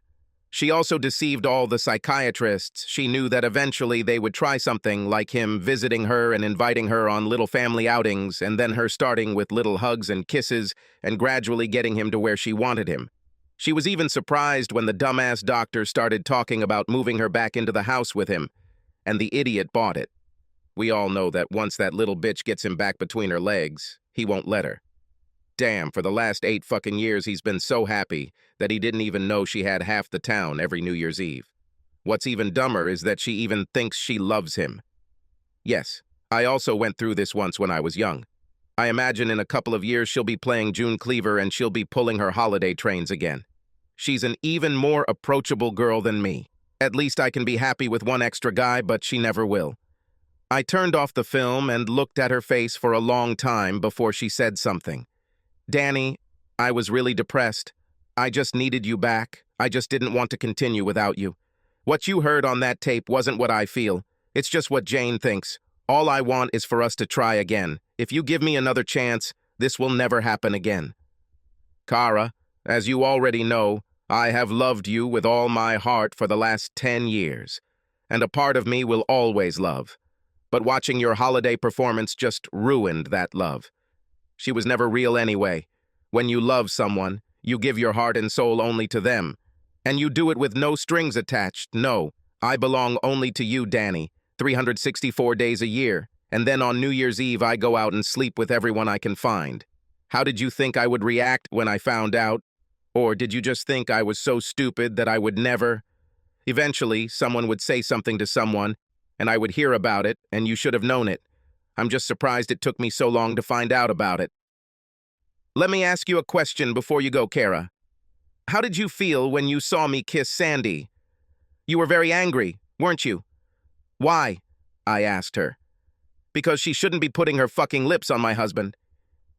She also deceived all the psychiatrists. She knew that eventually they would try something like him visiting her and inviting her on little family outings, and then her starting with little hugs and kisses and gradually getting him to where she wanted him. She was even surprised when the dumbass doctor started talking about moving her back into the house with him, and the idiot bought it. We all know that once that little bitch gets him back between her legs, he won't let her. Damn, for the last 8 fucking years he's been so happy that he didn't even know she had half the town every New Year's Eve. What's even dumber is that she even thinks she loves him. Yes, I also went through this once when I was young. I imagine in a couple of years she'll be playing June Cleaver and she'll be pulling her holiday trains again. She's an even more approachable girl than me. At least I can be happy with one extra guy, but she never will. I turned off the film and looked at her face for a long time before she said something. "Danny, I was really depressed. I just needed you back. I just didn't want to continue without you. What you heard on that tape wasn't what I feel. It's just what Jane thinks. All I want is for us to try again. If you give me another chance, this will never happen again. Kara, as you already know, I have loved you with all my heart for the last 10 years, and a part of me will always love. But watching your holiday performance just ruined that love. She was never real anyway. When you love someone, you give your heart and soul only to them. And you do it with no strings attached. No, I belong only to you, Danny. 364 days a year, and then on New Year's Eve I go out and sleep with everyone I can find. How did you think I would react when I found out? Or did you just think I was so stupid that I would never? Eventually, someone would say something to someone, and I would hear about it, and you should have known it. I'm just surprised it took me so long to find out about it. Let me ask you a question before you go, Kara. How did you feel when you saw me kiss Sandy? You were very angry, weren't you? Why? I asked her. Because she shouldn't be putting her fucking lips on my husband.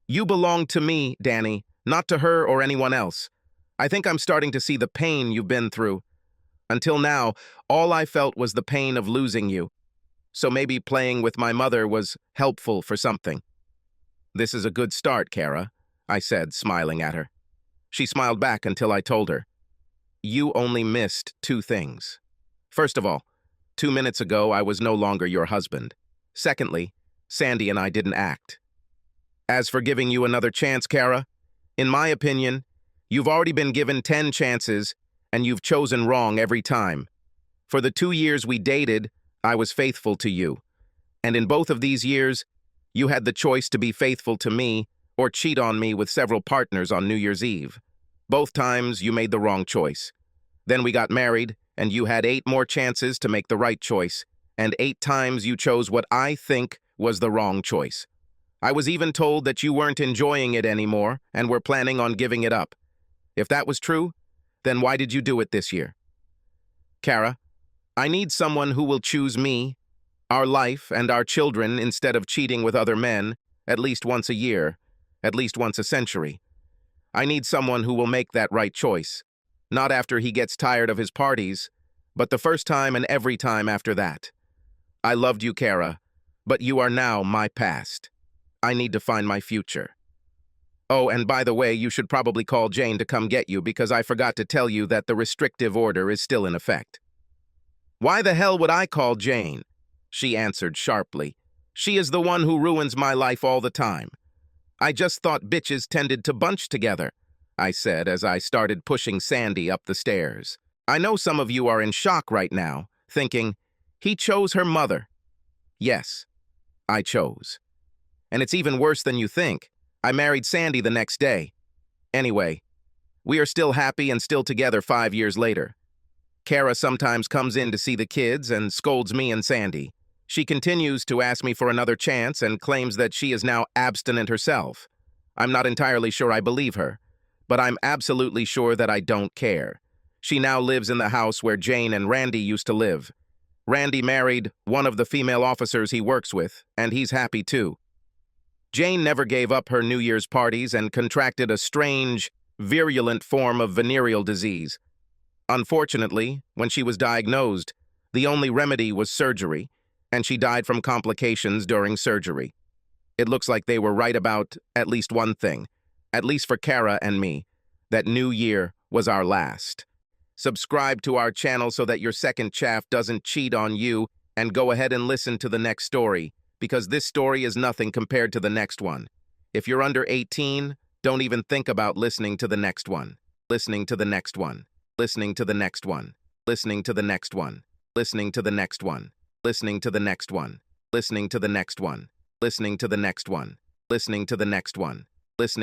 You belong to me, Danny, not to her or anyone else. I think I'm starting to see the pain you've been through. Until now, all I felt was the pain of losing you. So maybe playing with my mother was helpful for something. This is a good start, Kara, I said, smiling at her. She smiled back until I told her. You only missed 2 things. First of all, 2 minutes ago I was no longer your husband. Secondly, Sandy and I didn't act. As for giving you another chance, Kara, in my opinion, you've already been given 10 chances and you've chosen wrong every time. For the 2 years we dated, I was faithful to you. And in both of these years, you had the choice to be faithful to me or cheat on me with several partners on New Year's Eve. Both times you made the wrong choice. Then we got married, and you had 8 more chances to make the right choice, and 8 times you chose what I think was the wrong choice. I was even told that you weren't enjoying it anymore and were planning on giving it up. If that was true, then why did you do it this year? Kara, I need someone who will choose me, our life, and our children instead of cheating with other men at least once a year, at least once a century. I need someone who will make that right choice, not after he gets tired of his parties, but the first time and every time after that. I loved you, Kara, but you are now my past. I need to find my future. Oh, and by the way, you should probably call Jane to come get you because I forgot to tell you that the restrictive order is still in effect. Why the hell would I call Jane? She answered sharply. She is the one who ruins my life all the time. I just thought bitches tended to bunch together, I said as I started pushing Sandy up the stairs. I know some of you are in shock right now, thinking, he chose her mother. Yes, I chose. And it's even worse than you think. I married Sandy the next day. Anyway, we are still happy and still together 5 years later. Kara sometimes comes in to see the kids and scolds me and Sandy. She continues to ask me for another chance and claims that she is now abstinent herself. I'm not entirely sure I believe her, but I'm absolutely sure that I don't care. She now lives in the house where Jane and Randy used to live. Randy married one of the female officers he works with, and he's happy too. Jane never gave up her New Year's parties and contracted a strange, virulent form of venereal disease. Unfortunately, when she was diagnosed, the only remedy was surgery, and she died from complications during surgery. It looks like they were right about at least one thing, at least for Kara and me, that New Year was our last. Subscribe to our channel so that your second chaff doesn't cheat on you, and go ahead and listen to the next story, because this story is nothing compared to the next one. If you're under 18, don't even think about listening to the next one. Listening to the next one. Listening to the next one. Listening to the next one. Listening to the next one. Listening to the next one. Listening to the next one. Listening to the next one. Listening to the next one. Listening